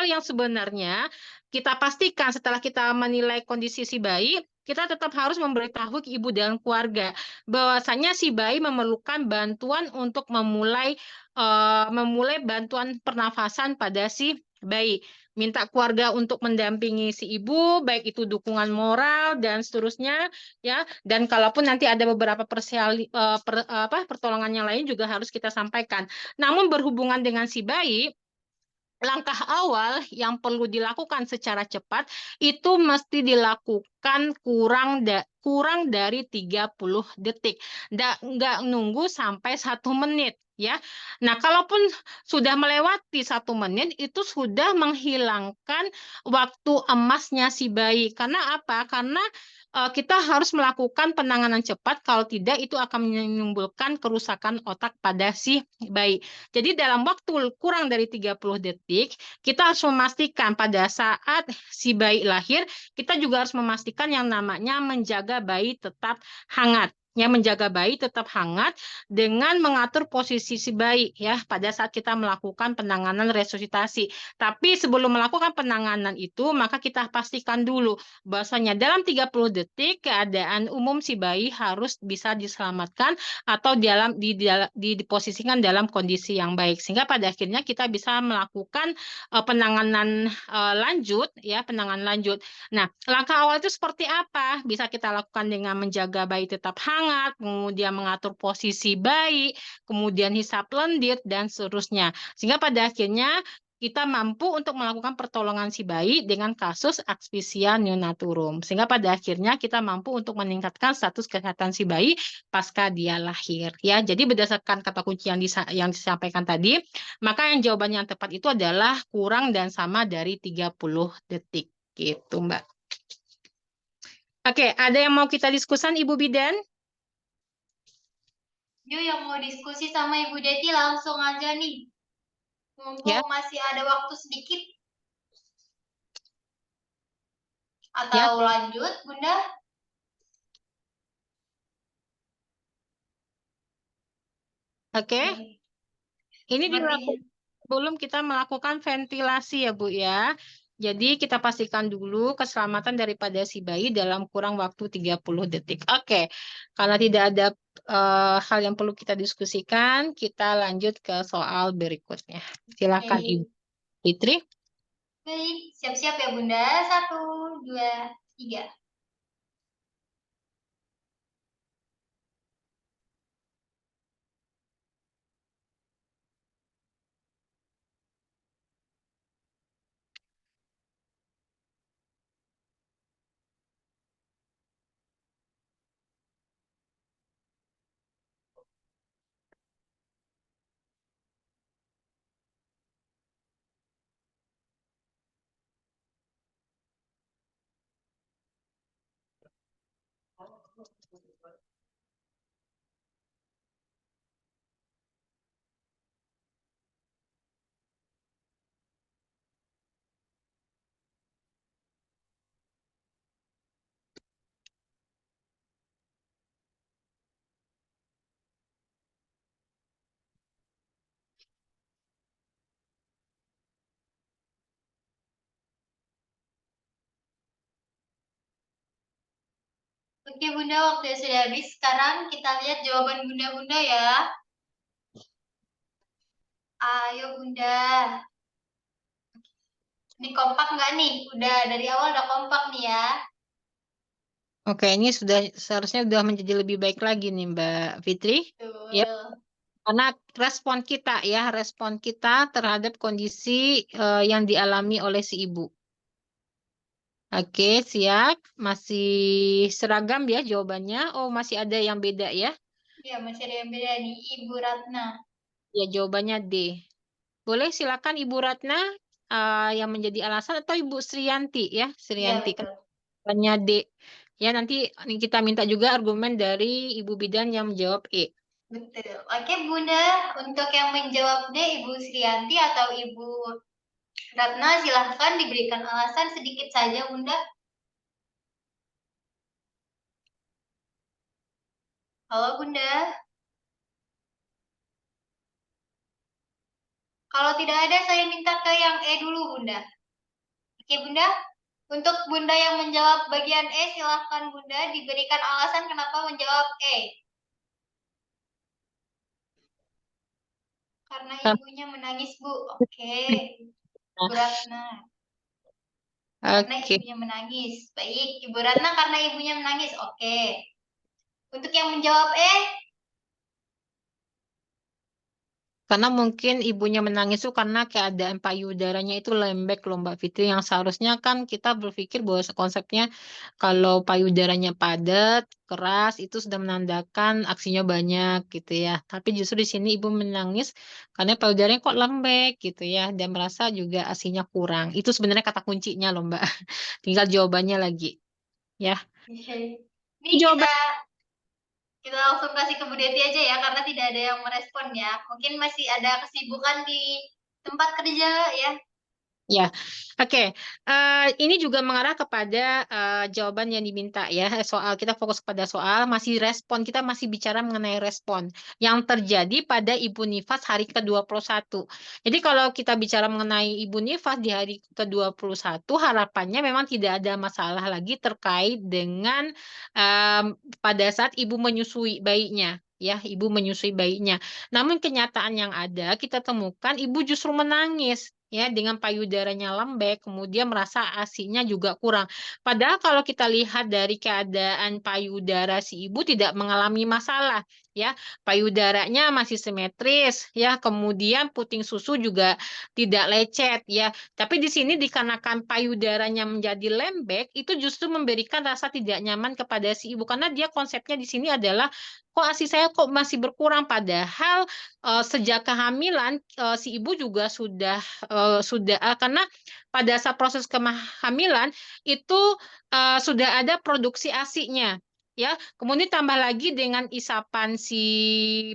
B: yang sebenarnya kita pastikan setelah kita menilai kondisi si bayi, kita tetap harus memberitahu ke ibu dan keluarga bahwasanya si bayi memerlukan bantuan untuk memulai bantuan pernafasan pada si bayi. Minta keluarga untuk mendampingi si ibu, baik itu dukungan moral dan seterusnya, ya. Dan kalaupun nanti ada beberapa pertolongan yang lain juga harus kita sampaikan. Namun berhubungan dengan si bayi, langkah awal yang perlu dilakukan secara cepat itu mesti dilakukan kurang dari 30 detik. Nggak nunggu sampai 1 menit. Ya, nah kalaupun sudah melewati 1 menit itu sudah menghilangkan waktu emasnya si bayi. Karena apa? Karena kita harus melakukan penanganan cepat. Kalau tidak itu akan menimbulkan kerusakan otak pada si bayi. Jadi dalam waktu kurang dari 30 detik, kita harus memastikan pada saat si bayi lahir, kita juga harus memastikan yang namanya menjaga bayi tetap hangat. Menjaga bayi tetap hangat dengan mengatur posisi si bayi ya pada saat kita melakukan penanganan resusitasi. Tapi sebelum melakukan penanganan itu, maka kita pastikan dulu bahwasanya dalam 30 detik keadaan umum si bayi harus bisa diselamatkan atau diposisikan dalam kondisi yang baik sehingga pada akhirnya kita bisa melakukan penanganan lanjut. Nah, langkah awal itu seperti apa? Bisa kita lakukan dengan menjaga bayi tetap hangat, kemudian mengatur posisi bayi, kemudian hisap lendir dan seterusnya. Sehingga pada akhirnya kita mampu untuk melakukan pertolongan si bayi dengan kasus aspisia neonaturum. Sehingga pada akhirnya kita mampu untuk meningkatkan status kesehatan si bayi pasca dia lahir. Ya, jadi berdasarkan kata kunci yang disampaikan tadi, maka yang jawabannya yang tepat itu adalah kurang dan sama dari 30 detik. Gitu, Mbak. Oke, ada yang mau kita diskusikan, Ibu Bidan?
A: Yuk yang mau diskusi sama Ibu Deti langsung aja nih. Mumpung
B: Ya.
A: masih ada waktu sedikit.
B: Ya.
A: Atau lanjut, Bunda?
B: Oke. Ini
A: Sepertinya.
B: sebelum kita melakukan ventilasi ya Bu ya. Jadi kita pastikan dulu keselamatan daripada si bayi dalam kurang waktu 30 detik. Oke. Karena tidak ada hal yang perlu kita diskusikan, kita lanjut ke soal berikutnya. Silakan
A: Oke.
B: Ibu Fitri.
A: Baik, siap-siap ya Bunda. 1, 2, 3. Oke Bunda, waktunya sudah habis. Sekarang kita lihat jawaban Bunda-Bunda ya. Ayo Bunda. Ini kompak nggak nih? Udah dari awal udah kompak nih ya.
B: Oke, ini seharusnya sudah menjadi lebih baik lagi nih Mbak Fitri.
A: Betul.
B: Ya, karena respon kita terhadap kondisi yang dialami oleh si ibu. Oke, siap. Masih seragam ya jawabannya. Oh, masih ada yang beda ya?
A: Ya, masih ada yang beda nih. Ibu Ratna.
B: Ya, jawabannya D. Boleh silakan Ibu Ratna yang menjadi alasan atau Ibu Sriyanti ya,
A: Iya,
B: Sriyanti.
A: betul.
B: Jawabannya D. Ya, nanti kita minta juga argumen dari Ibu Bidan yang menjawab E.
A: Betul. Oke Bunda, untuk yang menjawab D, Ibu Sriyanti atau Ibu Ratna, silahkan diberikan alasan sedikit saja Bunda. Halo Bunda. Kalau tidak ada, saya minta ke yang E dulu Bunda. Oke Bunda, untuk Bunda yang menjawab bagian E, silahkan Bunda diberikan alasan kenapa menjawab E. Karena ibunya menangis Bu. Oke, Ibu Ratna. Karena
B: Oke.
A: ibunya menangis. Baik, Ibu Ratna karena ibunya menangis. Oke. Untuk yang menjawab E,
B: Karena mungkin ibunya menangis itu karena keadaan payudaranya itu lembek loh Mbak Fitri. Yang seharusnya kan kita berpikir bahwa konsepnya kalau payudaranya padat, keras, itu sudah menandakan aksinya banyak gitu ya. Tapi justru di sini ibu menangis karena payudaranya kok lembek gitu ya. Dan merasa juga asinya kurang. Itu sebenarnya kata kuncinya loh Mbak. Tinggal jawabannya lagi. Ya.
A: ini
B: Jawaban.
A: kita langsung kasih ke Bu Deti aja ya, karena tidak ada yang merespon ya. Mungkin masih ada kesibukan di tempat kerja ya.
B: Ya, oke. Ini juga mengarah kepada jawaban yang diminta ya. Soal kita fokus pada soal masih respon, kita masih bicara mengenai respon yang terjadi pada Ibu Nifas hari ke-21. Jadi kalau kita bicara mengenai Ibu Nifas di hari ke-21, harapannya memang tidak ada masalah lagi terkait dengan pada saat Ibu menyusui bayinya. Ya, ibu menyusui bayinya. Namun kenyataan yang ada, kita temukan ibu justru menangis ya dengan payudaranya lembek, kemudian merasa ASI-nya juga kurang. Padahal kalau kita lihat dari keadaan payudara si ibu tidak mengalami masalah ya. Payudaranya masih simetris ya, kemudian puting susu juga tidak lecet ya. Tapi di sini dikarenakan payudaranya menjadi lembek, itu justru memberikan rasa tidak nyaman kepada si ibu karena dia konsepnya di sini adalah kok ASI saya kok masih berkurang padahal sejak kehamilan si ibu juga sudah karena pada saat proses kehamilan itu sudah ada produksi ASI-nya ya. Kemudian tambah lagi dengan isapan si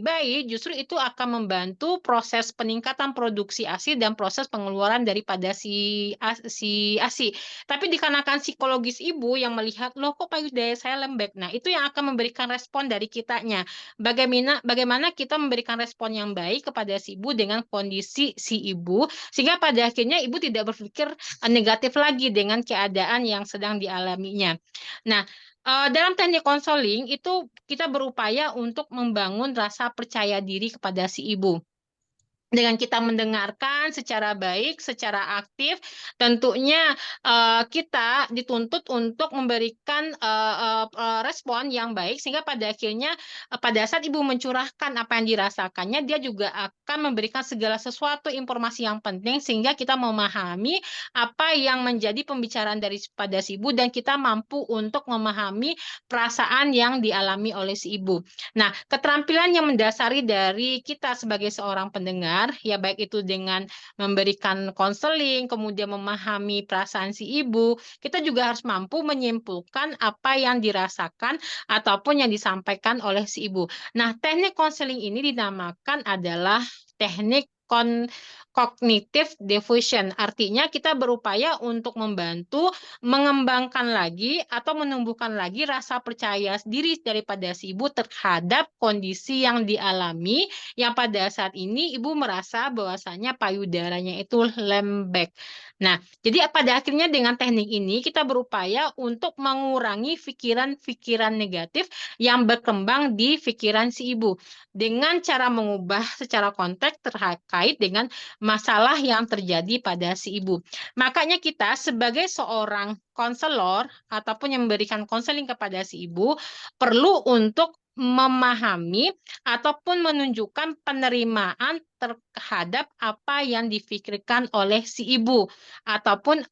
B: bayi, justru itu akan membantu proses peningkatan produksi ASI dan proses pengeluaran daripada si ASI. Tapi dikarenakan psikologis ibu yang melihat, loh kok payudara saya lembek. Nah, itu yang akan memberikan respon dari kitanya. Bagaimana kita memberikan respon yang baik kepada si ibu dengan kondisi si ibu, sehingga pada akhirnya ibu tidak berpikir negatif lagi dengan keadaan yang sedang dialaminya. Nah, dalam teknik konseling itu kita berupaya untuk membangun rasa percaya diri kepada si ibu. Dengan kita mendengarkan secara baik, secara aktif, tentunya kita dituntut untuk memberikan respon yang baik, sehingga pada akhirnya pada saat ibu mencurahkan apa yang dirasakannya, dia juga akan memberikan segala sesuatu informasi yang penting, sehingga kita memahami apa yang menjadi pembicaraan daripada si ibu, dan kita mampu untuk memahami perasaan yang dialami oleh si ibu. Nah, keterampilan yang mendasari dari kita sebagai seorang pendengar, ya baik itu dengan memberikan konseling, kemudian memahami perasaan si ibu, kita juga harus mampu menyimpulkan apa yang dirasakan ataupun yang disampaikan oleh si ibu. Nah, teknik konseling ini dinamakan adalah teknik cognitive diffusion. Artinya kita berupaya untuk membantu mengembangkan lagi atau menumbuhkan lagi rasa percaya diri daripada si ibu terhadap kondisi yang dialami, yang pada saat ini ibu merasa bahwasanya payudaranya itu lembek. Nah, jadi pada akhirnya dengan teknik ini kita berupaya untuk mengurangi pikiran-pikiran negatif yang berkembang di pikiran si ibu dengan cara mengubah secara konteks terkait dengan masalah yang terjadi pada si ibu. Makanya kita sebagai seorang konselor ataupun yang memberikan konseling kepada si ibu perlu untuk memahami ataupun menunjukkan penerimaan terhadap apa yang dipikirkan oleh si ibu ataupun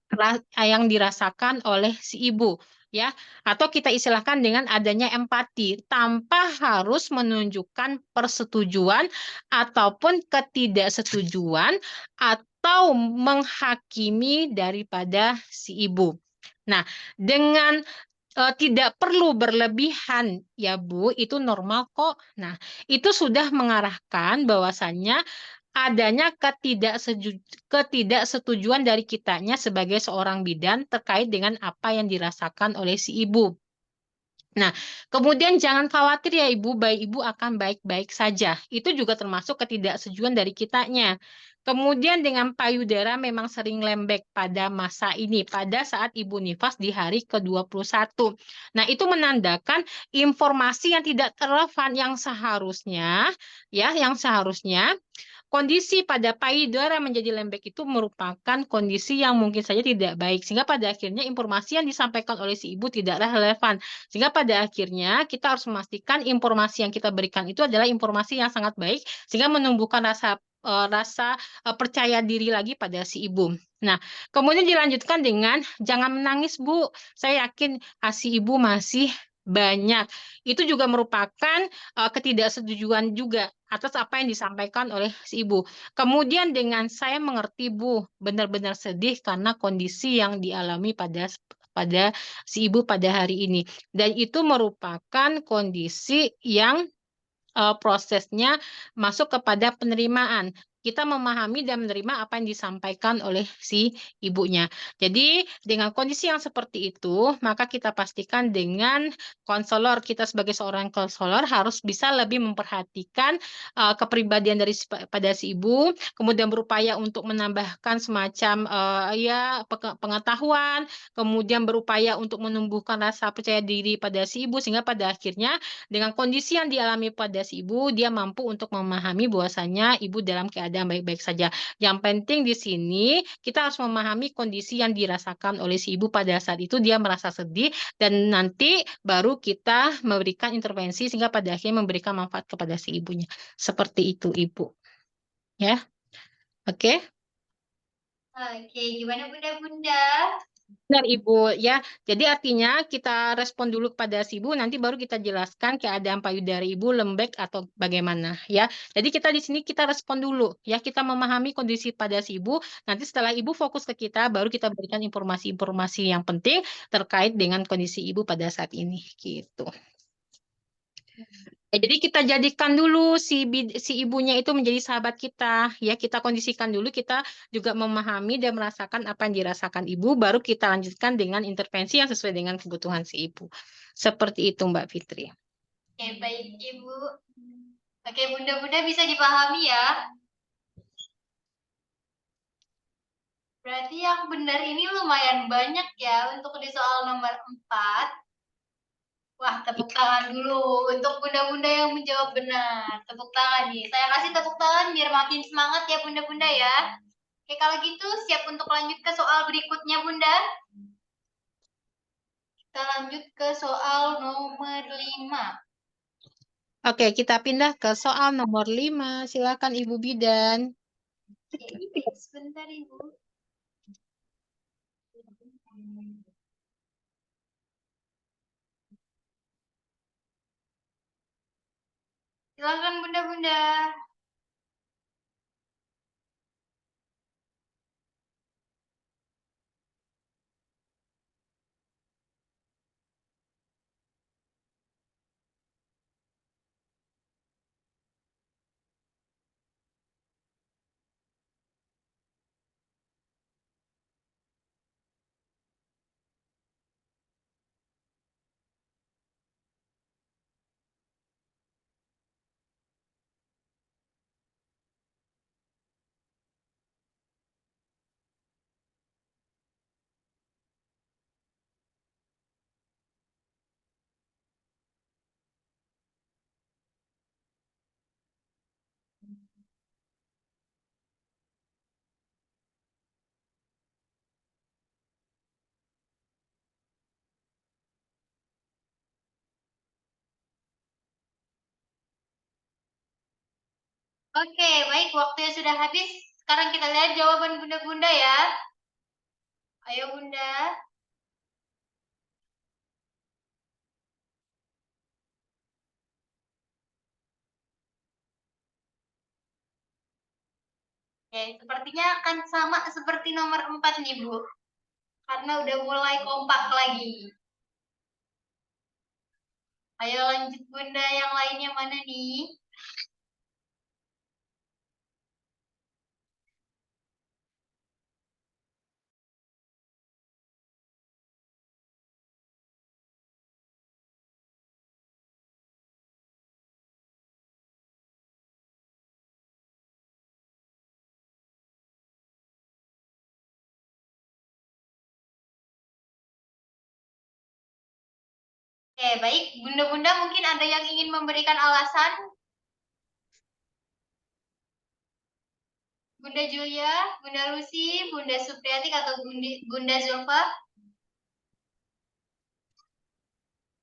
B: yang dirasakan oleh si ibu, ya, atau kita istilahkan dengan adanya empati tanpa harus menunjukkan persetujuan ataupun ketidaksetujuan atau menghakimi daripada si ibu. Nah, dengan tidak perlu berlebihan ya Bu, itu normal kok. Nah, itu sudah mengarahkan bahwasannya adanya ketidaksetujuan dari kitanya sebagai seorang bidan terkait dengan apa yang dirasakan oleh si ibu. Nah, kemudian jangan khawatir ya Ibu, bayi Ibu akan baik-baik saja. Itu juga termasuk ketidaksetujuan dari kitanya. Kemudian dengan payudara memang sering lembek pada masa ini, pada saat Ibu nifas di hari ke-21. Nah, itu menandakan informasi yang tidak relevan yang seharusnya, kondisi pada payudara menjadi lembek itu merupakan kondisi yang mungkin saja tidak baik. Sehingga pada akhirnya informasi yang disampaikan oleh si ibu tidaklah relevan. Sehingga pada akhirnya kita harus memastikan informasi yang kita berikan itu adalah informasi yang sangat baik, sehingga menumbuhkan rasa percaya diri lagi pada si ibu. Nah, kemudian dilanjutkan dengan jangan menangis Bu. Saya yakin ASI ibu masih banyak. Itu juga merupakan ketidaksetujuan juga atas apa yang disampaikan oleh si ibu. Kemudian dengan saya mengerti Bu, benar-benar sedih karena kondisi yang dialami pada si ibu pada hari ini. Dan itu merupakan kondisi yang prosesnya masuk kepada penerimaan. Kita memahami dan menerima apa yang disampaikan oleh si ibunya. Jadi dengan kondisi yang seperti itu, maka kita pastikan dengan konselor, kita sebagai seorang konselor harus bisa lebih memperhatikan kepribadian pada si ibu, kemudian berupaya untuk menambahkan semacam pengetahuan, kemudian berupaya untuk menumbuhkan rasa percaya diri pada si ibu, sehingga pada akhirnya dengan kondisi yang dialami pada si ibu, dia mampu untuk memahami bahwasannya ibu dalam keadaan baik-baik saja. Yang penting di sini kita harus memahami kondisi yang dirasakan oleh si ibu pada saat itu, dia merasa sedih, dan nanti baru kita memberikan intervensi sehingga pada akhirnya memberikan manfaat kepada si ibunya. Seperti itu Ibu. Ya. Oke.
A: Oke, gimana Bunda-Bunda?
B: Benar Ibu, ya. Jadi artinya kita respon dulu kepada si ibu, nanti baru kita jelaskan keadaan payudara ibu lembek atau bagaimana, ya. Jadi kita di sini kita respon dulu, ya. Kita memahami kondisi pada si ibu. Nanti setelah ibu fokus ke kita, baru kita berikan informasi-informasi yang penting terkait dengan kondisi ibu pada saat ini, gitu. Jadi kita jadikan dulu si ibunya itu menjadi sahabat kita, ya kita kondisikan dulu, kita juga memahami dan merasakan apa yang dirasakan ibu, baru kita lanjutkan dengan intervensi yang sesuai dengan kebutuhan si ibu. Seperti itu Mbak Fitri.
A: Oke, baik Ibu. Oke, Bunda-Bunda bisa dipahami ya. Berarti yang benar ini lumayan banyak ya untuk di soal nomor 4. Wah, tepuk tangan dulu untuk bunda-bunda yang menjawab benar. Tepuk tangan nih. Saya kasih tepuk tangan biar makin semangat ya bunda-bunda ya. Oke, kalau gitu siap untuk lanjut ke soal berikutnya Bunda? Kita lanjut ke soal nomor 5.
B: Oke, kita pindah ke soal nomor 5. Silakan Ibu Bidan.
A: Oke, sebentar Ibu. Silakan bunda-bunda. Oke, baik. Waktunya sudah habis. Sekarang kita lihat jawaban bunda-bunda ya. Ayo bunda. Oke, sepertinya akan sama seperti nomor 4 nih Bu. Karena udah mulai kompak lagi. Ayo lanjut bunda, yang lainnya mana nih? Oke, baik. Bunda-bunda mungkin ada yang ingin memberikan alasan? Bunda Julia, Bunda Lucy, Bunda Supriyatik atau Bunda Zulfa?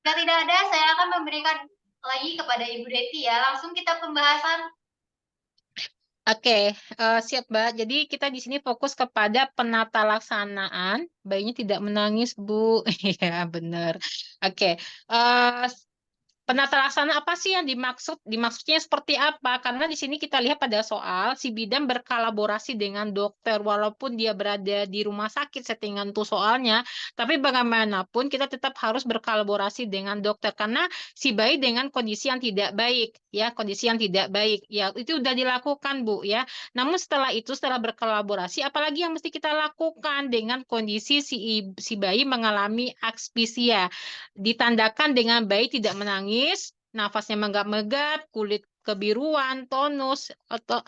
A: Jika tidak ada, saya akan memberikan lagi kepada Ibu Deti ya. Langsung kita pembahasan.
B: Oke, siap Mbak. Jadi kita di sini fokus kepada penata laksanaan. Bayinya tidak menangis, Bu. Iya, benar. Oke, penata laksana apa sih yang dimaksud? Dimaksudnya seperti apa? Karena di sini kita lihat pada soal si bidan berkolaborasi dengan dokter walaupun dia berada di rumah sakit settingan tuh soalnya, tapi bagaimanapun kita tetap harus berkolaborasi dengan dokter karena si bayi dengan kondisi yang tidak baik, ya, kondisi yang tidak baik. Ya, itu sudah dilakukan, Bu, ya. Namun setelah itu setelah berkolaborasi apalagi yang mesti kita lakukan dengan kondisi si bayi mengalami asphyxia ditandakan dengan bayi tidak menangis, nafasnya menggap-menggap, kulit kebiruan, tonus, atau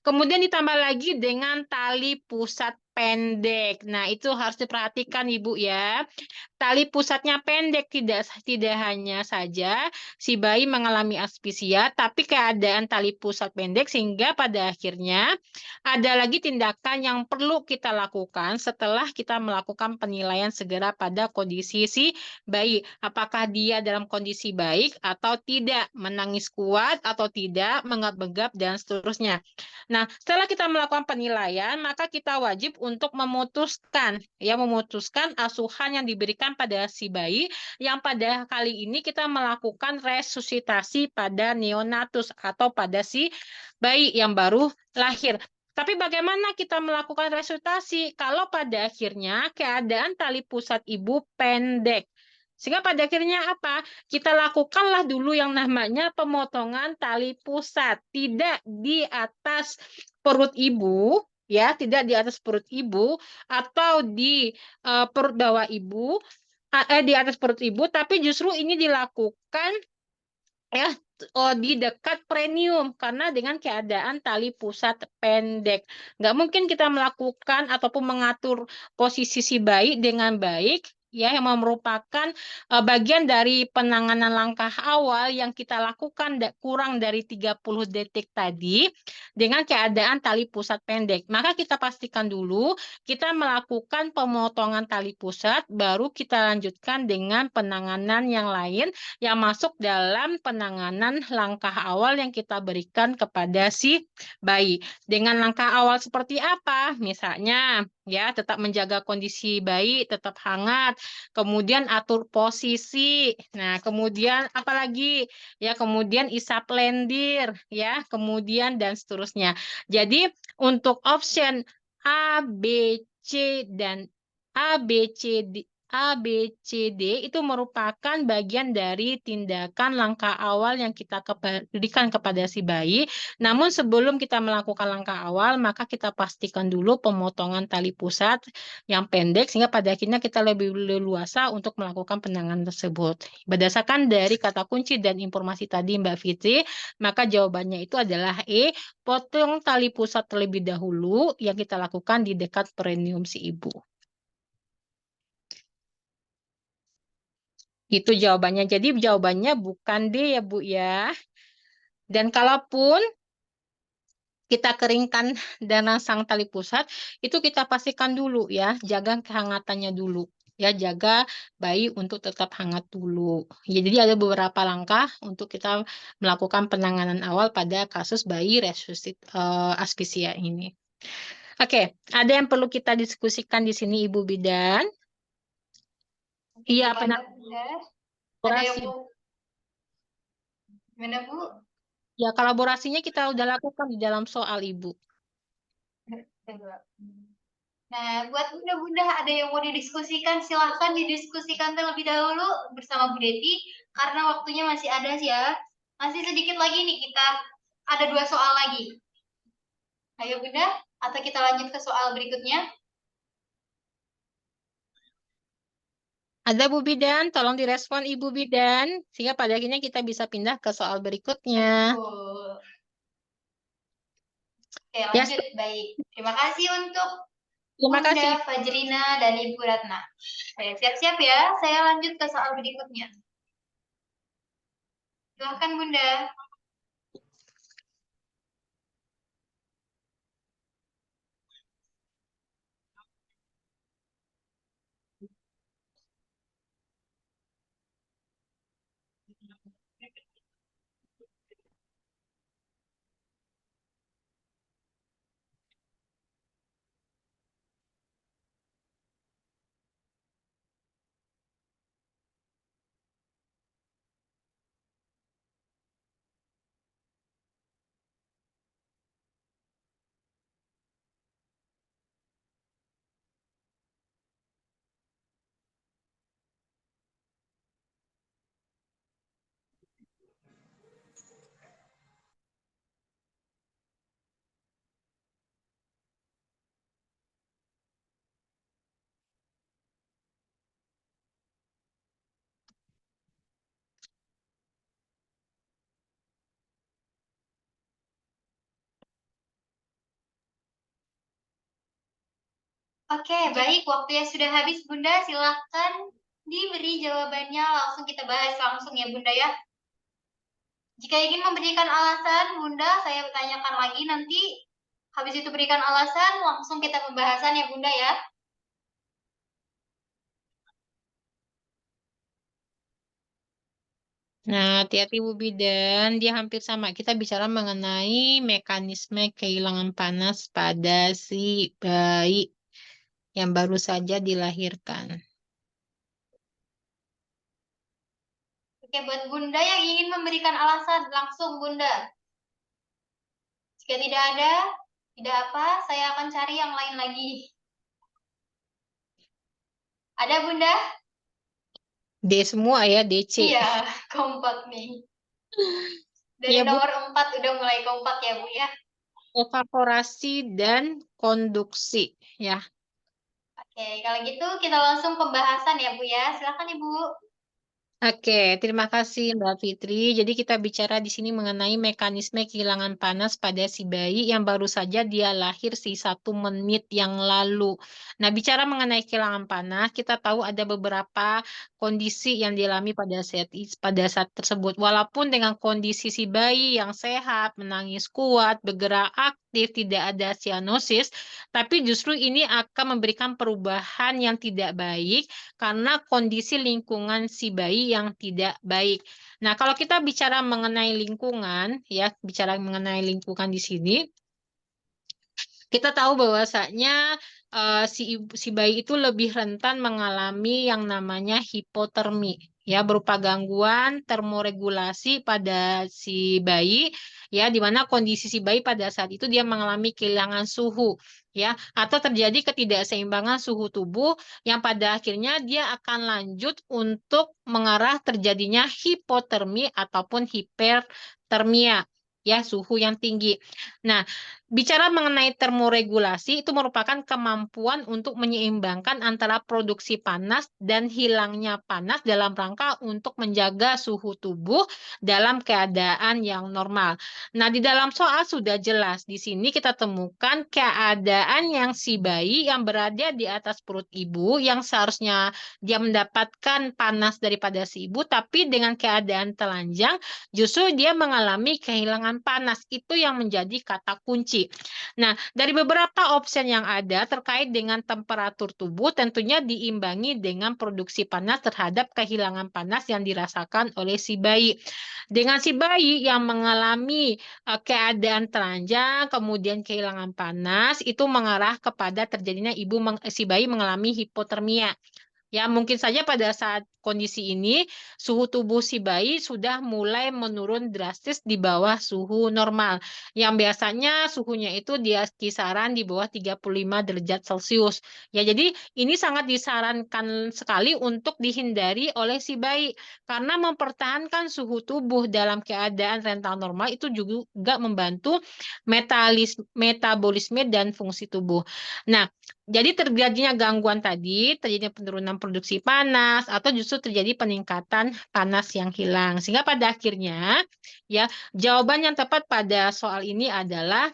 B: kemudian ditambah lagi dengan tali pusat pendek. Nah, itu harus diperhatikan Ibu ya. Tali pusatnya pendek, tidak hanya saja si bayi mengalami asphyxia, tapi keadaan tali pusat pendek sehingga pada akhirnya ada lagi tindakan yang perlu kita lakukan setelah kita melakukan penilaian segera pada kondisi si bayi. Apakah dia dalam kondisi baik atau tidak, menangis kuat atau tidak, menggap-menggap dan seterusnya. Nah, setelah kita melakukan penilaian, maka kita wajib untuk memutuskan asuhan yang diberikan pada si bayi yang pada kali ini kita melakukan resusitasi pada neonatus atau pada si bayi yang baru lahir. Tapi bagaimana kita melakukan resusitasi kalau pada akhirnya keadaan tali pusat ibu pendek? Sehingga pada akhirnya apa? Kita lakukanlah dulu yang namanya pemotongan tali pusat, tidak di atas perut ibu, ya, tidak di atas perut ibu atau di perut bawah ibu, di atas perut ibu, tapi justru ini dilakukan ya di dekat perineum karena dengan keadaan tali pusat pendek. Nggak mungkin kita melakukan ataupun mengatur posisi si bayi dengan baik ya yang merupakan bagian dari penanganan langkah awal yang kita lakukan kurang dari 30 detik tadi dengan keadaan tali pusat pendek. Maka kita pastikan dulu kita melakukan pemotongan tali pusat baru kita lanjutkan dengan penanganan yang lain yang masuk dalam penanganan langkah awal yang kita berikan kepada si bayi. Dengan langkah awal seperti apa? Misalnya, ya, tetap menjaga kondisi bayi tetap hangat, kemudian atur posisi. Nah, kemudian apalagi? Ya, kemudian isap lendir, ya, kemudian dan seterusnya. Jadi, untuk option A, B, C dan A, B, C, D, A, B, C, D itu merupakan bagian dari tindakan langkah awal yang kita berikan kepada si bayi. Namun sebelum kita melakukan langkah awal, maka kita pastikan dulu pemotongan tali pusat yang pendek sehingga pada akhirnya kita lebih leluasa untuk melakukan penanganan tersebut. Berdasarkan dari kata kunci dan informasi tadi Mbak Fitri, maka jawabannya itu adalah E, potong tali pusat terlebih dahulu yang kita lakukan di dekat perineum si ibu. Itu jawabannya. Jadi jawabannya bukan D ya Bu ya. Dan kalaupun kita keringkan dan rangsang tali pusat, itu kita pastikan dulu ya, jaga kehangatannya dulu. Ya, jaga bayi untuk tetap hangat dulu. Ya, jadi ada beberapa langkah untuk kita melakukan penanganan awal pada kasus bayi asphyxia ini. Oke, ada yang perlu kita diskusikan di sini Ibu Bidan? Iya,
A: Gimana, Bunda? Ada yang
B: kolaborasi.
A: mau gimana, Bu?
B: Ya, kolaborasinya kita udah lakukan di dalam soal Ibu.
A: Nah, buat bunda-bunda ada yang mau didiskusikan, silahkan didiskusikan terlebih dahulu bersama Bu Deti, karena waktunya masih ada sih ya. Masih sedikit lagi nih, kita ada 2 soal lagi. Ayo Bunda, atau kita lanjut ke soal berikutnya?
B: Ada Bu Bidan, tolong direspon Ibu Bidan, sehingga pada akhirnya kita bisa pindah ke soal berikutnya.
A: Betul. Oke,
B: Ya,
A: lanjut. Baik. Terima kasih untuk
B: terima
A: Bunda
B: kasih.
A: Fajrina dan Ibu Ratna. Saya siap-siap ya, saya lanjut ke soal berikutnya. Silahkan Bunda. Oke, baik. Waktunya sudah habis, Bunda. Silahkan diberi jawabannya. Langsung kita bahas langsung ya, Bunda ya. Jika ingin memberikan alasan, Bunda, saya bertanyakan lagi nanti. Habis itu berikan alasan, langsung kita pembahasan ya, Bunda ya.
B: Nah, hati-hati Bu Bidan, dia hampir sama. Kita bicara mengenai mekanisme kehilangan panas pada si bayi yang baru saja dilahirkan.
A: Oke, buat Bunda yang ingin memberikan alasan, langsung Bunda. Jika tidak ada, tidak apa, saya akan cari yang lain lagi. Ada Bunda?
B: D semua ya, DC.
A: Iya, kompak nih. Dari
B: Ya Bu,
A: nomor 4 udah mulai kompak ya Bu ya.
B: evaporasi dan konduksi ya.
A: Oke, kalau gitu kita langsung pembahasan ya Bu ya. Silakan Ibu.
B: Oke, terima kasih Mbak Fitri. Jadi kita bicara di sini mengenai mekanisme kehilangan panas pada si bayi yang baru saja dia lahir 1 menit yang lalu. Nah, bicara mengenai kehilangan panas, kita tahu ada beberapa kondisi yang dialami pada saat tersebut. Walaupun dengan kondisi si bayi yang sehat, menangis kuat, bergerak aktif, tidak ada sianosis, tapi justru ini akan memberikan perubahan yang tidak baik karena kondisi lingkungan si bayi yang tidak baik. Nah, kalau kita bicara mengenai lingkungan, ya, bicara mengenai lingkungan di sini, kita tahu bahwasanya si bayi itu lebih rentan mengalami yang namanya hipotermi, ya, berupa gangguan termoregulasi pada si bayi, ya, di mana kondisi si bayi pada saat itu dia mengalami kehilangan suhu, ya, atau terjadi ketidakseimbangan suhu tubuh yang pada akhirnya dia akan lanjut untuk mengarah terjadinya hipotermi ataupun hipertermia, ya, suhu yang tinggi. Nah, bicara mengenai termoregulasi, itu merupakan kemampuan untuk menyeimbangkan antara produksi panas dan hilangnya panas dalam rangka untuk menjaga suhu tubuh dalam keadaan yang normal. Nah, di dalam soal sudah jelas. Di sini kita temukan keadaan yang si bayi yang berada di atas perut ibu, yang seharusnya dia mendapatkan panas daripada si ibu, tapi dengan keadaan telanjang, justru dia mengalami kehilangan panas. Itu yang menjadi kata kunci. Nah, dari beberapa opsi yang ada terkait dengan temperatur tubuh, tentunya diimbangi dengan produksi panas terhadap kehilangan panas yang dirasakan oleh si bayi. Dengan si bayi yang mengalami keadaan telanjang, kemudian kehilangan panas, itu mengarah kepada terjadinya si bayi mengalami hipotermia. Ya, mungkin saja pada saat kondisi ini, suhu tubuh si bayi sudah mulai menurun drastis di bawah suhu normal. Yang biasanya suhunya itu di kisaran di bawah 35 derajat Celcius. Ya, jadi ini sangat disarankan sekali untuk dihindari oleh si bayi. Karena mempertahankan suhu tubuh dalam keadaan rentang normal itu juga membantu metabolisme dan fungsi tubuh. Nah, jadi terjadinya gangguan tadi, terjadinya penurunan produksi panas, atau justru terjadi peningkatan panas yang hilang. Sehingga pada akhirnya, ya, jawaban yang tepat pada soal ini adalah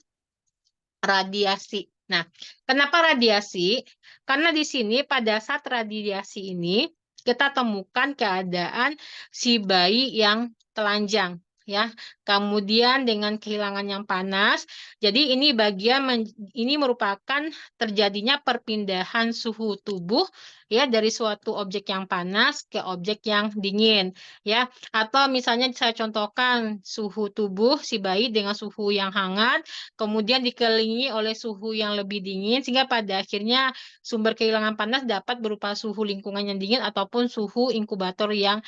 B: radiasi. Nah, kenapa radiasi? Karena di sini pada saat radiasi ini, kita temukan keadaan si bayi yang telanjang, ya. Kemudian dengan kehilangan yang panas, jadi ini merupakan terjadinya perpindahan suhu tubuh, ya, dari suatu objek yang panas ke objek yang dingin, ya. Atau misalnya saya contohkan suhu tubuh si bayi dengan suhu yang hangat, kemudian dikelilingi oleh suhu yang lebih dingin, sehingga pada akhirnya sumber kehilangan panas dapat berupa suhu lingkungan yang dingin ataupun suhu inkubator yang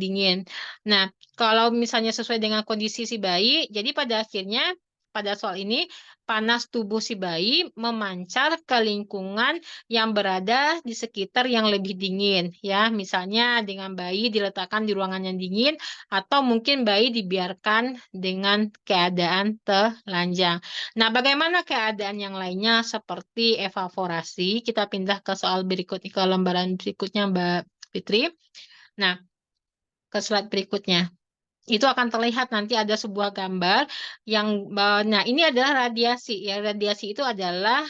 B: dingin. Nah, kalau misalnya sesuai dengan kondisi si bayi, jadi pada akhirnya pada soal ini panas tubuh si bayi memancar ke lingkungan yang berada di sekitar yang lebih dingin, ya. Misalnya dengan bayi diletakkan di ruangan yang dingin atau mungkin bayi dibiarkan dengan keadaan telanjang. Nah, bagaimana keadaan yang lainnya seperti evaporasi? Kita pindah ke soal berikutnya, ke lembaran berikutnya, Mbak Fitri. Nah, ke slide berikutnya. Itu akan terlihat nanti ada sebuah gambar nah, ini adalah radiasi. Ya, radiasi itu adalah,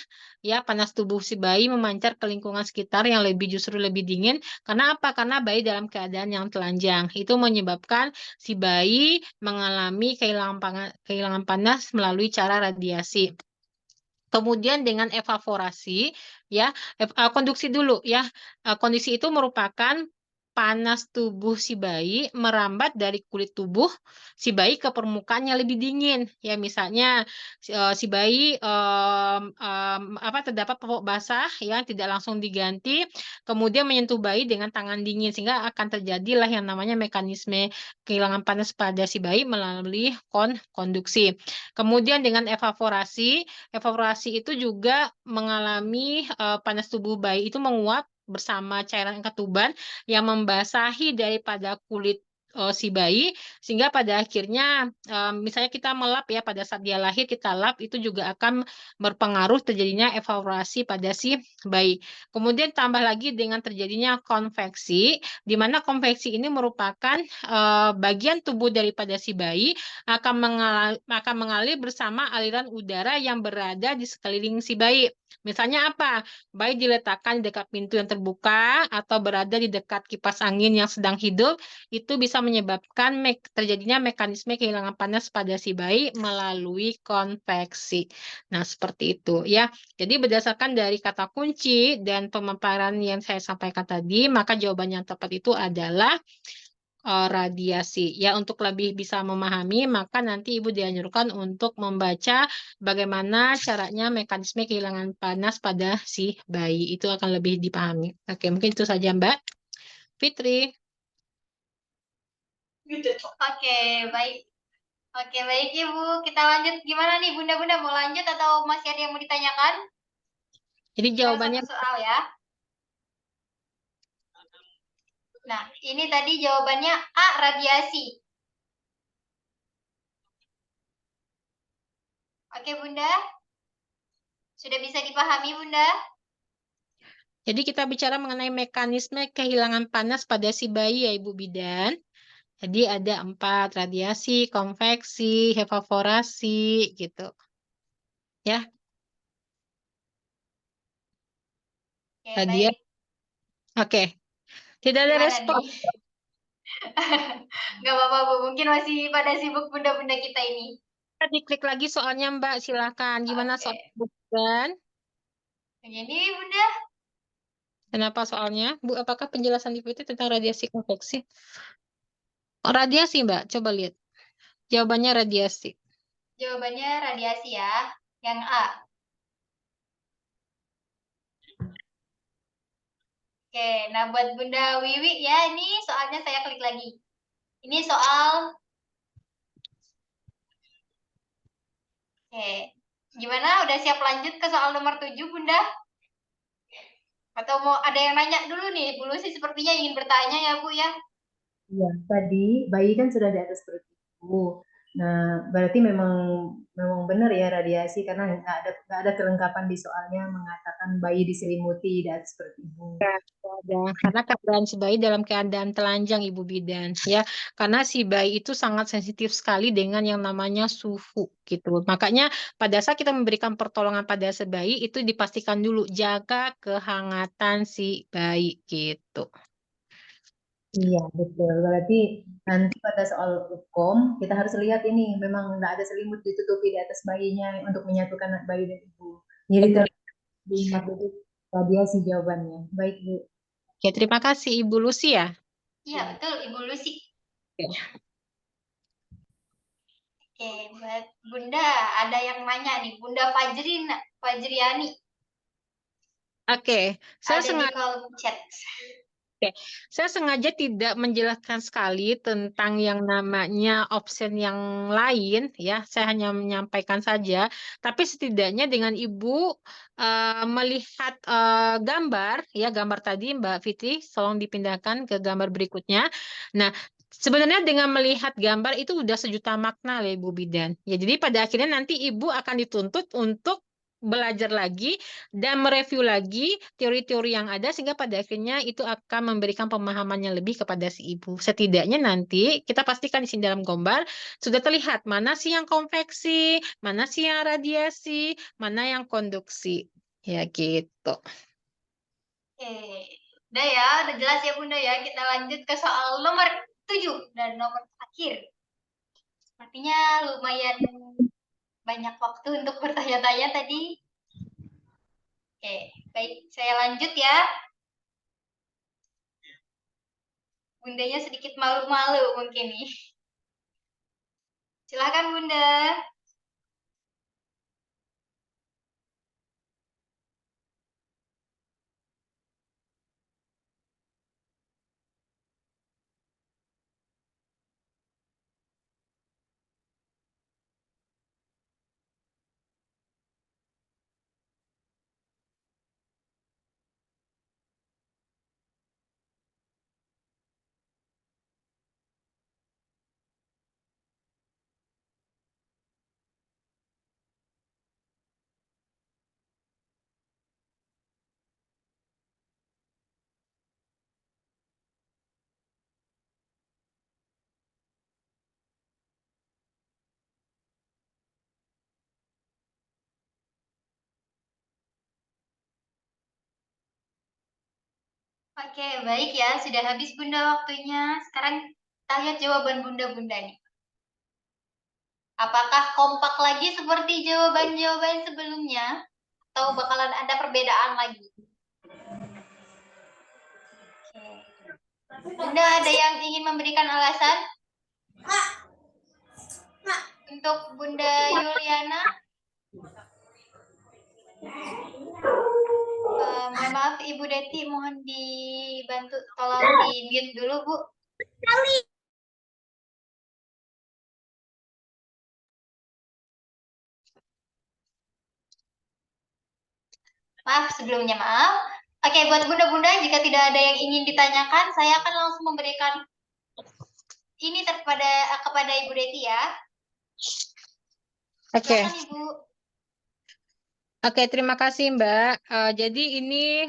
B: ya, panas tubuh si bayi memancar ke lingkungan sekitar yang justru lebih dingin. Karena apa? Karena bayi dalam keadaan yang telanjang. Itu menyebabkan si bayi mengalami kehilangan panas melalui cara radiasi. Kemudian dengan evaporasi, ya, konduksi dulu, ya. Kondisi itu merupakan panas tubuh si bayi merambat dari kulit tubuh si bayi ke permukaan yang lebih dingin. Ya, misalnya si bayi terdapat popok basah yang tidak langsung diganti, kemudian menyentuh bayi dengan tangan dingin, sehingga akan terjadilah yang namanya mekanisme kehilangan panas pada si bayi melalui konduksi. Kemudian dengan evaporasi itu juga mengalami panas tubuh bayi itu menguap bersama cairan ketuban yang membasahi daripada kulit si bayi, sehingga pada akhirnya misalnya kita melap ya, pada saat dia lahir kita lap, itu juga akan berpengaruh terjadinya evaporasi pada si bayi. Kemudian tambah lagi dengan terjadinya konveksi, di mana konveksi ini merupakan bagian tubuh daripada si bayi akan mengalir bersama aliran udara yang berada di sekeliling si bayi. Misalnya apa? Bayi diletakkan di dekat pintu yang terbuka atau berada di dekat kipas angin yang sedang hidup, itu bisa menyebabkan terjadinya mekanisme kehilangan panas pada si bayi melalui konveksi. Nah, seperti itu ya. Jadi berdasarkan dari kata kunci dan pemaparan yang saya sampaikan tadi, maka jawaban yang tepat itu adalah radiasi. Ya, untuk lebih bisa memahami, maka nanti Ibu dianjurkan untuk membaca bagaimana caranya mekanisme kehilangan panas pada si bayi. Itu akan lebih dipahami. Oke, mungkin itu saja, Mbak. Fitri.
A: Oke, baik. Oke, baik Ibu. Kita lanjut. Gimana nih, Bunda-Bunda mau lanjut atau masih ada yang mau ditanyakan?
B: Jadi
A: Tinggal
B: jawabannya
A: satu soal ya. Nah, ini tadi jawabannya A, radiasi. Oke, Bunda. Sudah bisa dipahami, Bunda?
B: Jadi kita bicara mengenai mekanisme kehilangan panas pada si bayi ya Ibu Bidan. Jadi ada 4, radiasi, konveksi, evaporasi gitu. Ya,
A: Oke,
B: radiasi.
A: baik.
B: Oke. Tidak ada
A: Gimana
B: respon.
A: nih? Nggak apa-apa, Bu. Mungkin masih pada sibuk Bunda-Bunda kita ini.
B: Diklik lagi soalnya Mbak, silakan. Gimana
A: Oke.
B: soal Ibu Bidan?
A: Jadi, Bunda,
B: Kenapa soalnya? Bu, apakah penjelasan Ibu itu tentang radiasi konveksi? Oh, radiasi Mbak, coba lihat. Jawabannya radiasi.
A: jawabannya radiasi ya. Yang A. Oke, nah buat Bunda Wiwi ya, ini soalnya saya klik lagi. Ini soal, oke. Gimana? Udah siap lanjut ke soal nomor 7, Bunda? Atau mau ada yang nanya dulu nih? Bu Lucy sepertinya ingin bertanya ya, Bu ya?
D: Iya, tadi bayi kan sudah di atas perut ibu. Nah, berarti memang memang benar ya radiasi karena nggak ada kelengkapan di soalnya mengatakan bayi diselimuti di atas perut ibu.
B: Ada. Karena keadaan si bayi dalam keadaan telanjang Ibu Bidan ya, karena si bayi itu sangat sensitif sekali dengan yang namanya suhu gitu. Makanya pada saat kita memberikan pertolongan pada si bayi itu dipastikan dulu jaga kehangatan si bayi gitu.
D: Iya, betul. Berarti nanti pada soal hukum kita harus lihat ini memang nggak ada selimut ditutupi di atas bayinya untuk menyatukan bayi dan ibu. Jadi
B: Betul.
D: di itu radiasi jawabannya. Baik, Bu.
B: Oke, terima kasih Ibu Lucy ya.
A: Iya, betul, Ibu Lucy.
B: Oke.
A: Oke, buat Bunda, ada yang nanya nih. Bunda Fajriani.
B: Oke, saya
A: Ada di
B: sengaja
A: kolom chat.
B: Oke, saya sengaja tidak menjelaskan sekali tentang yang namanya option yang lain, ya. Saya hanya menyampaikan saja. Tapi setidaknya dengan Ibu melihat gambar, ya gambar tadi Mbak Fitri, tolong dipindahkan ke gambar berikutnya. Nah, sebenarnya dengan melihat gambar itu udah sejuta makna ya Ibu Bidan. Ya, jadi pada akhirnya nanti Ibu akan dituntut untuk belajar lagi dan mereview lagi teori-teori yang ada sehingga pada akhirnya itu akan memberikan pemahamannya lebih kepada si ibu. Setidaknya nanti kita pastikan di sini dalam gambar sudah terlihat mana sih yang konveksi, mana sih yang radiasi, mana yang konduksi. Ya gitu.
A: Oke, udah ya, udah jelas ya Bunda ya. Kita lanjut ke soal nomor 7 dan nomor terakhir. Sepertinya lumayan banyak waktu untuk bertanya-tanya tadi. Oke, baik. Saya lanjut ya. Bundanya sedikit malu-malu mungkin nih. Silakan Bunda. Oke, baik ya. Sudah habis Bunda waktunya. Sekarang kita lihat jawaban Bunda-Bunda nih. Apakah kompak lagi seperti jawaban-jawaban sebelumnya? Atau bakalan ada perbedaan lagi? Bunda, ada yang ingin memberikan alasan? Untuk Bunda Yuliana? Mohon maaf Ibu Deti, mohon dibantu, tolong di mute dulu Bu. Maaf sebelumnya, maaf. Oke, buat bunda-bunda, jika tidak ada yang ingin ditanyakan, saya akan langsung memberikan ini kepada Ibu Deti ya.
B: Oke.
A: Silakan Ibu.
B: Oke, terima kasih Mbak. Jadi ini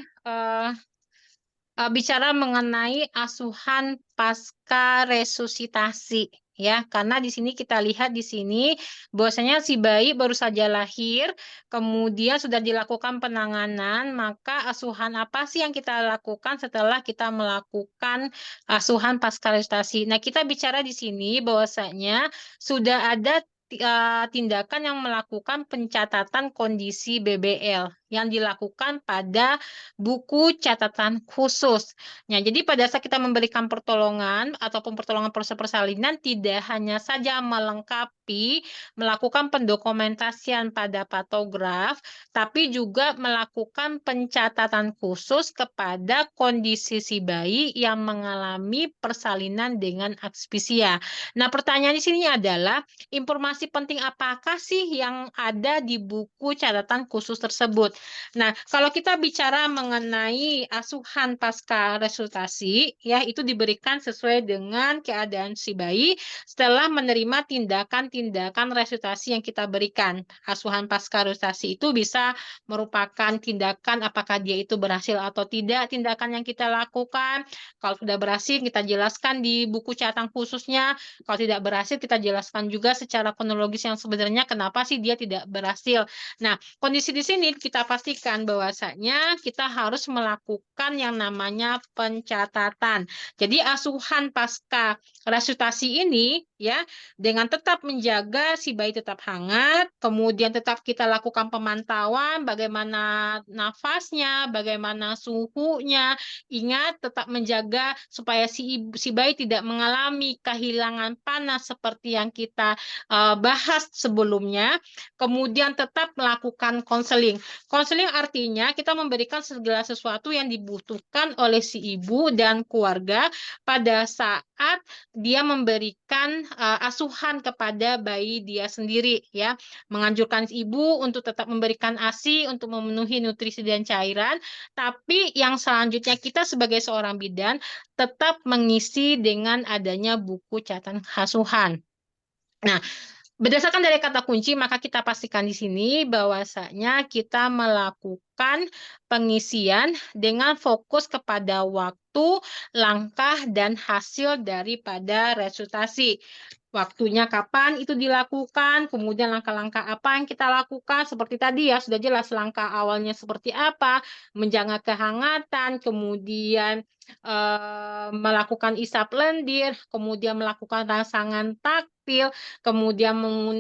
B: bicara mengenai asuhan pasca resusitasi ya, karena di sini kita lihat di sini bahwasanya si bayi baru saja lahir, kemudian sudah dilakukan penanganan, maka asuhan apa sih yang kita lakukan setelah kita melakukan asuhan pasca resusitasi? Nah, kita bicara di sini bahwasanya sudah ada tindakan yang melakukan pencatatan kondisi BBL yang dilakukan pada buku catatan khusus. Nah, jadi pada saat kita memberikan pertolongan ataupun pertolongan proses persalinan tidak hanya saja melengkapi melakukan pendokumentasian pada patograf, tapi juga melakukan pencatatan khusus kepada kondisi si bayi yang mengalami persalinan dengan asphyxia. Nah, pertanyaan di sini adalah informasi penting apakah sih yang ada di buku catatan khusus tersebut? Nah, kalau kita bicara mengenai asuhan pasca resusitasi, ya itu diberikan sesuai dengan keadaan si bayi setelah menerima tindakan-tindakan resusitasi yang kita berikan. Asuhan pasca resusitasi itu bisa merupakan tindakan apakah dia itu berhasil atau tidak tindakan yang kita lakukan. Kalau sudah berhasil, kita jelaskan di buku catatan khususnya. Kalau tidak berhasil, kita jelaskan juga secara kronologis yang sebenarnya kenapa sih dia tidak berhasil. Nah, kondisi di sini kita pastikan bahwasanya kita harus melakukan yang namanya pencatatan. Jadi asuhan pasca resusitasi ini ya dengan tetap menjaga si bayi tetap hangat, kemudian tetap kita lakukan pemantauan bagaimana nafasnya, bagaimana suhunya. Ingat tetap menjaga supaya si bayi tidak mengalami kehilangan panas seperti yang kita bahas sebelumnya. Kemudian tetap melakukan konseling. Konseling artinya kita memberikan segala sesuatu yang dibutuhkan oleh si ibu dan keluarga pada saat dia memberikan asuhan kepada bayi dia sendiri ya. Menganjurkan ibu untuk tetap memberikan ASI untuk memenuhi nutrisi dan cairan, tapi yang selanjutnya kita sebagai seorang bidan tetap mengisi dengan adanya buku catatan asuhan. Nah, berdasarkan dari kata kunci, maka kita pastikan di sini bahwasanya kita melakukan pengisian dengan fokus kepada waktu, langkah, dan hasil daripada resusitasi. Waktunya kapan itu dilakukan, kemudian langkah-langkah apa yang kita lakukan, seperti tadi ya, sudah jelas langkah awalnya seperti apa, menjaga kehangatan, kemudian melakukan isap lendir, kemudian melakukan rangsangan taktil, kemudian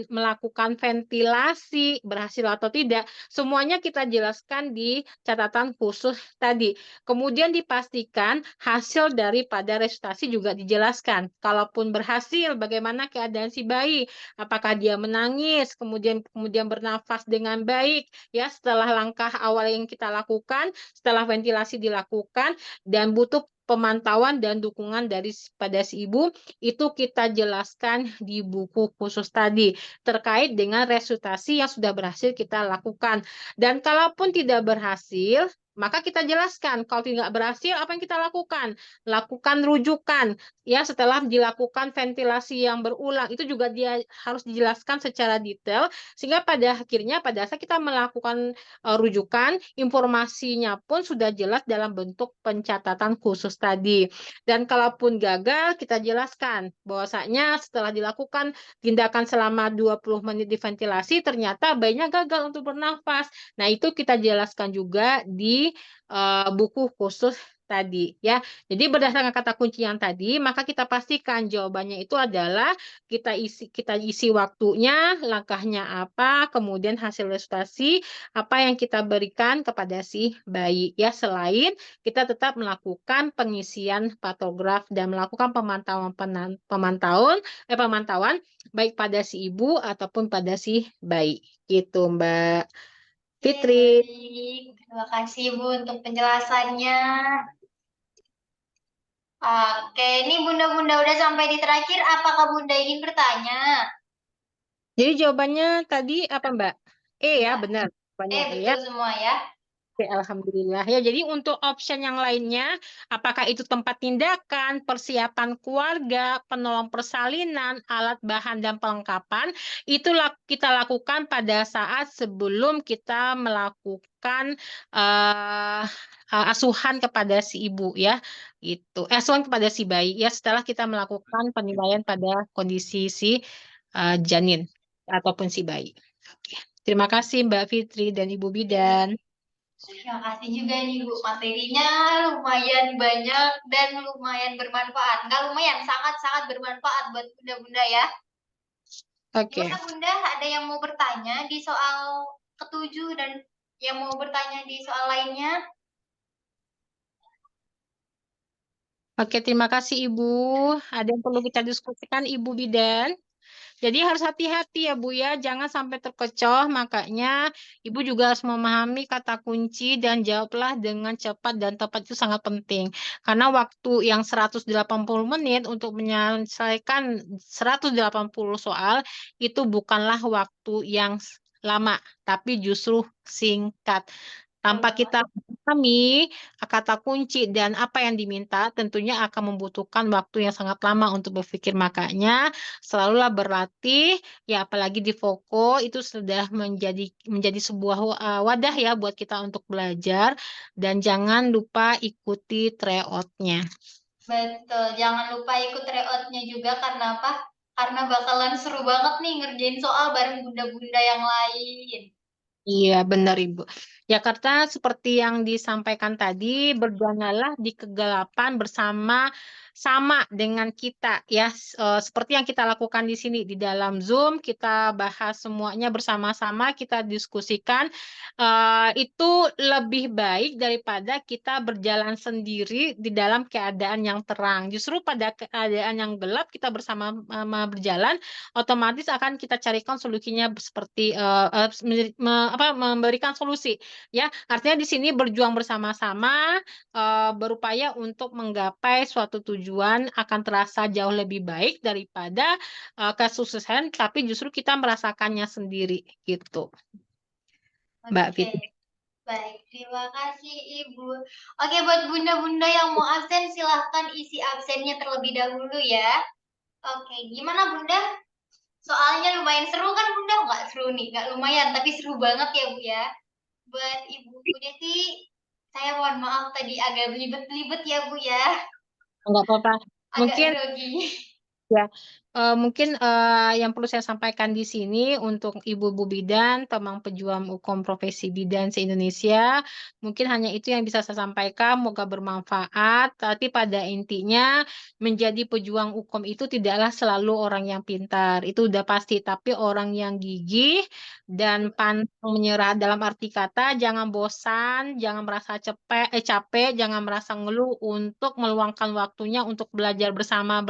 B: melakukan ventilasi, berhasil atau tidak, semuanya kita jelaskan di catatan khusus tadi. Kemudian dipastikan hasil daripada resusitasi juga dijelaskan. Kalaupun berhasil, bagaimana keadaan si bayi? Apakah dia menangis, kemudian bernafas dengan baik, ya setelah langkah awal yang kita lakukan, setelah ventilasi dilakukan, dan butuh pemantauan dan dukungan pada si ibu, itu kita jelaskan di buku khusus tadi terkait dengan resusitasi yang sudah berhasil kita lakukan. Dan kalaupun tidak berhasil, maka kita jelaskan kalau tidak berhasil apa yang kita lakukan? Lakukan rujukan ya setelah dilakukan ventilasi yang berulang, itu juga dia harus dijelaskan secara detail sehingga pada akhirnya pada saat kita melakukan rujukan, informasinya pun sudah jelas dalam bentuk pencatatan khusus tadi. Dan kalaupun gagal, kita jelaskan bahwasanya setelah dilakukan tindakan selama 20 menit di ventilasi, ternyata bayinya gagal untuk bernafas. Nah, itu kita jelaskan juga di buku khusus tadi ya. Jadi berdasarkan kata kunci yang tadi, maka kita pastikan jawabannya itu adalah kita isi waktunya, langkahnya apa, kemudian hasil resultasi apa yang kita berikan kepada si bayi ya. Selain kita tetap melakukan pengisian patograf dan melakukan pemantauan baik pada si ibu ataupun pada si bayi. Gitu, Mbak Fitri.
A: Baik. Terima kasih Bu untuk penjelasannya. Oke, ini Bunda-Bunda udah sampai di terakhir. Apakah Bunda ingin bertanya?
B: Jadi jawabannya tadi apa, Mbak?
A: Ya.
B: Ya, benar. Jawabannya ya.
A: Betul semua ya.
B: Oke, alhamdulillah. Ya, jadi untuk option yang lainnya, apakah itu tempat tindakan, persiapan keluarga, penolong persalinan, alat bahan dan perlengkapan, itu kita lakukan pada saat sebelum kita melakukan asuhan kepada si ibu ya, itu. Asuhan kepada si bayi ya setelah kita melakukan penilaian pada kondisi si janin ataupun si bayi. Oke. Terima kasih Mbak Fitri dan Ibu Bidan.
A: Terima kasih juga nih Bu, materinya lumayan banyak dan lumayan bermanfaat. Nggak lumayan, sangat-sangat bermanfaat buat Bunda-Bunda ya.
B: Oke.
A: Gimana Bunda, ada yang mau bertanya di soal ketujuh dan yang mau bertanya di soal lainnya?
B: Oke, terima kasih Ibu. Ada yang perlu kita diskusikan Ibu Bidan? Jadi harus hati-hati ya Bu ya, jangan sampai terkecoh. Makanya Ibu juga harus memahami kata kunci dan jawablah dengan cepat dan tepat itu sangat penting. Karena waktu yang 180 menit untuk menyelesaikan 180 soal itu bukanlah waktu yang lama, tapi justru singkat. Tanpa kita memahami kata kunci dan apa yang diminta, tentunya akan membutuhkan waktu yang sangat lama untuk berpikir. Makanya selalulah berlatih, ya apalagi di Voko itu sudah menjadi sebuah wadah ya buat kita untuk belajar. Dan jangan lupa ikuti tryout-nya.
A: Betul, jangan lupa ikut tryout-nya juga karena apa? Karena bakalan seru banget nih ngerjain soal bareng bunda-bunda yang lain.
B: Iya, benar Ibu. Jakarta seperti yang disampaikan tadi, berjalanlah di kegelapan sama dengan kita ya. Seperti yang kita lakukan di sini di dalam Zoom, kita bahas semuanya bersama-sama, kita diskusikan. Itu lebih baik daripada kita berjalan sendiri di dalam keadaan yang terang. Justru pada keadaan yang gelap kita bersama-sama berjalan, otomatis akan kita carikan solusinya seperti memberikan solusi ya, artinya di sini berjuang bersama-sama, berupaya untuk menggapai suatu tujuan akan terasa jauh lebih baik daripada kesuksesan, tapi justru kita merasakannya sendiri gitu, Mbak
A: Oke,
B: Fitri.
A: baik. Terima kasih Ibu. Oke, buat bunda-bunda yang mau absen, silahkan isi absennya terlebih dahulu ya. Oke, gimana Bunda? Soalnya lumayan seru kan Bunda? Nggak seru nih, nggak lumayan, tapi seru banget ya Bu ya. Buat Ibu Deti, saya mohon maaf tadi agak belibet-belibet ya Bu ya.
B: Enggak apa-apa.
A: Agak
B: Mungkin
A: grogi.
B: ya, mungkin yang perlu saya sampaikan di sini untuk Ibu-Ibu Bidan, teman pejuang hukum profesi bidan se-Indonesia, mungkin hanya itu yang bisa saya sampaikan, semoga bermanfaat, tapi pada intinya menjadi pejuang hukum itu tidaklah selalu orang yang pintar, itu udah pasti, tapi orang yang gigih dan pantang menyerah dalam arti kata, jangan bosan, jangan merasa capek, jangan merasa ngeluh untuk meluangkan waktunya untuk belajar bersama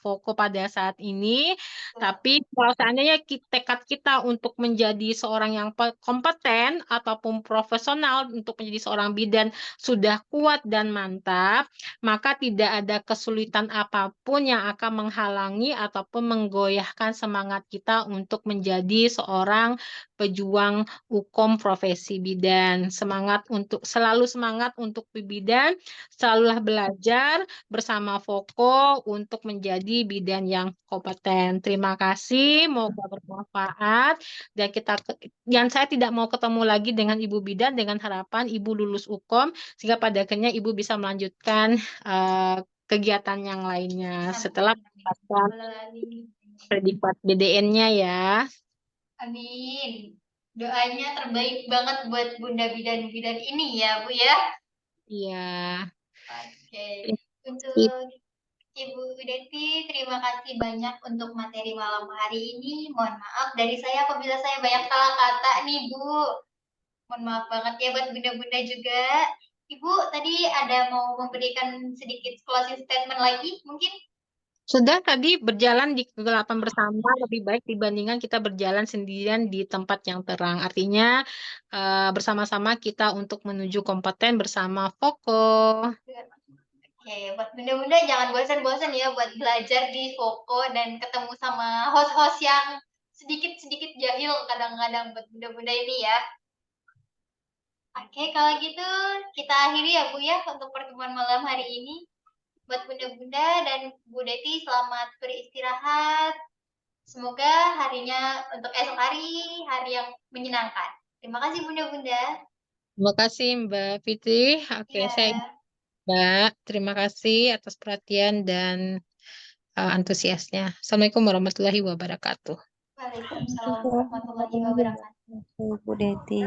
B: Voko pada saat ini. Tapi kalau seandainya tekad kita untuk menjadi seorang yang kompeten ataupun profesional untuk menjadi seorang bidan sudah kuat dan mantap, maka tidak ada kesulitan apapun yang akan menghalangi ataupun menggoyahkan semangat kita untuk menjadi seorang pejuang hukum profesi bidan. Selalu semangat untuk bidan, selalulah belajar bersama Voko untuk menjadi bidan yang kompeten. Terima kasih, semoga bermanfaat dan saya tidak mau ketemu lagi dengan Ibu Bidan dengan harapan Ibu lulus hukum sehingga pada akhirnya Ibu bisa melanjutkan kegiatan yang lainnya setelah mendapatkan predikat BDN-nya ya.
A: Amin. Doanya terbaik banget buat Bunda bidan-bidan ini ya Bu ya.
B: Iya.
A: Oke, untuk Ibu Deti, terima kasih banyak untuk materi malam hari ini. Mohon maaf dari saya apabila saya banyak salah kata nih, Bu. Mohon maaf banget ya buat bunda-bunda juga. Ibu tadi ada mau memberikan sedikit closing statement lagi mungkin?
B: Sudah tadi berjalan di kegelapan bersama lebih baik dibandingkan kita berjalan sendirian di tempat yang terang. Artinya bersama-sama kita untuk menuju kompeten bersama Foko.
A: Oke, buat bunda-bunda jangan bosan-bosan ya buat belajar di Foko dan ketemu sama host-host yang sedikit-sedikit jahil kadang-kadang buat bunda-bunda ini ya. Oke, kalau gitu kita akhiri ya Bu ya untuk pertemuan malam hari ini. Buat bunda-bunda dan Bu Deti selamat beristirahat. Semoga harinya untuk esok hari, hari yang menyenangkan. Terima kasih bunda-bunda.
B: Terima kasih Mbak Fitri. Oke, saya
A: Ya,
B: Mbak. Terima kasih atas perhatian dan antusiasnya. Assalamualaikum warahmatullahi wabarakatuh.
A: Waalaikumsalam warahmatullahi wabarakatuh.
E: Bu Deti.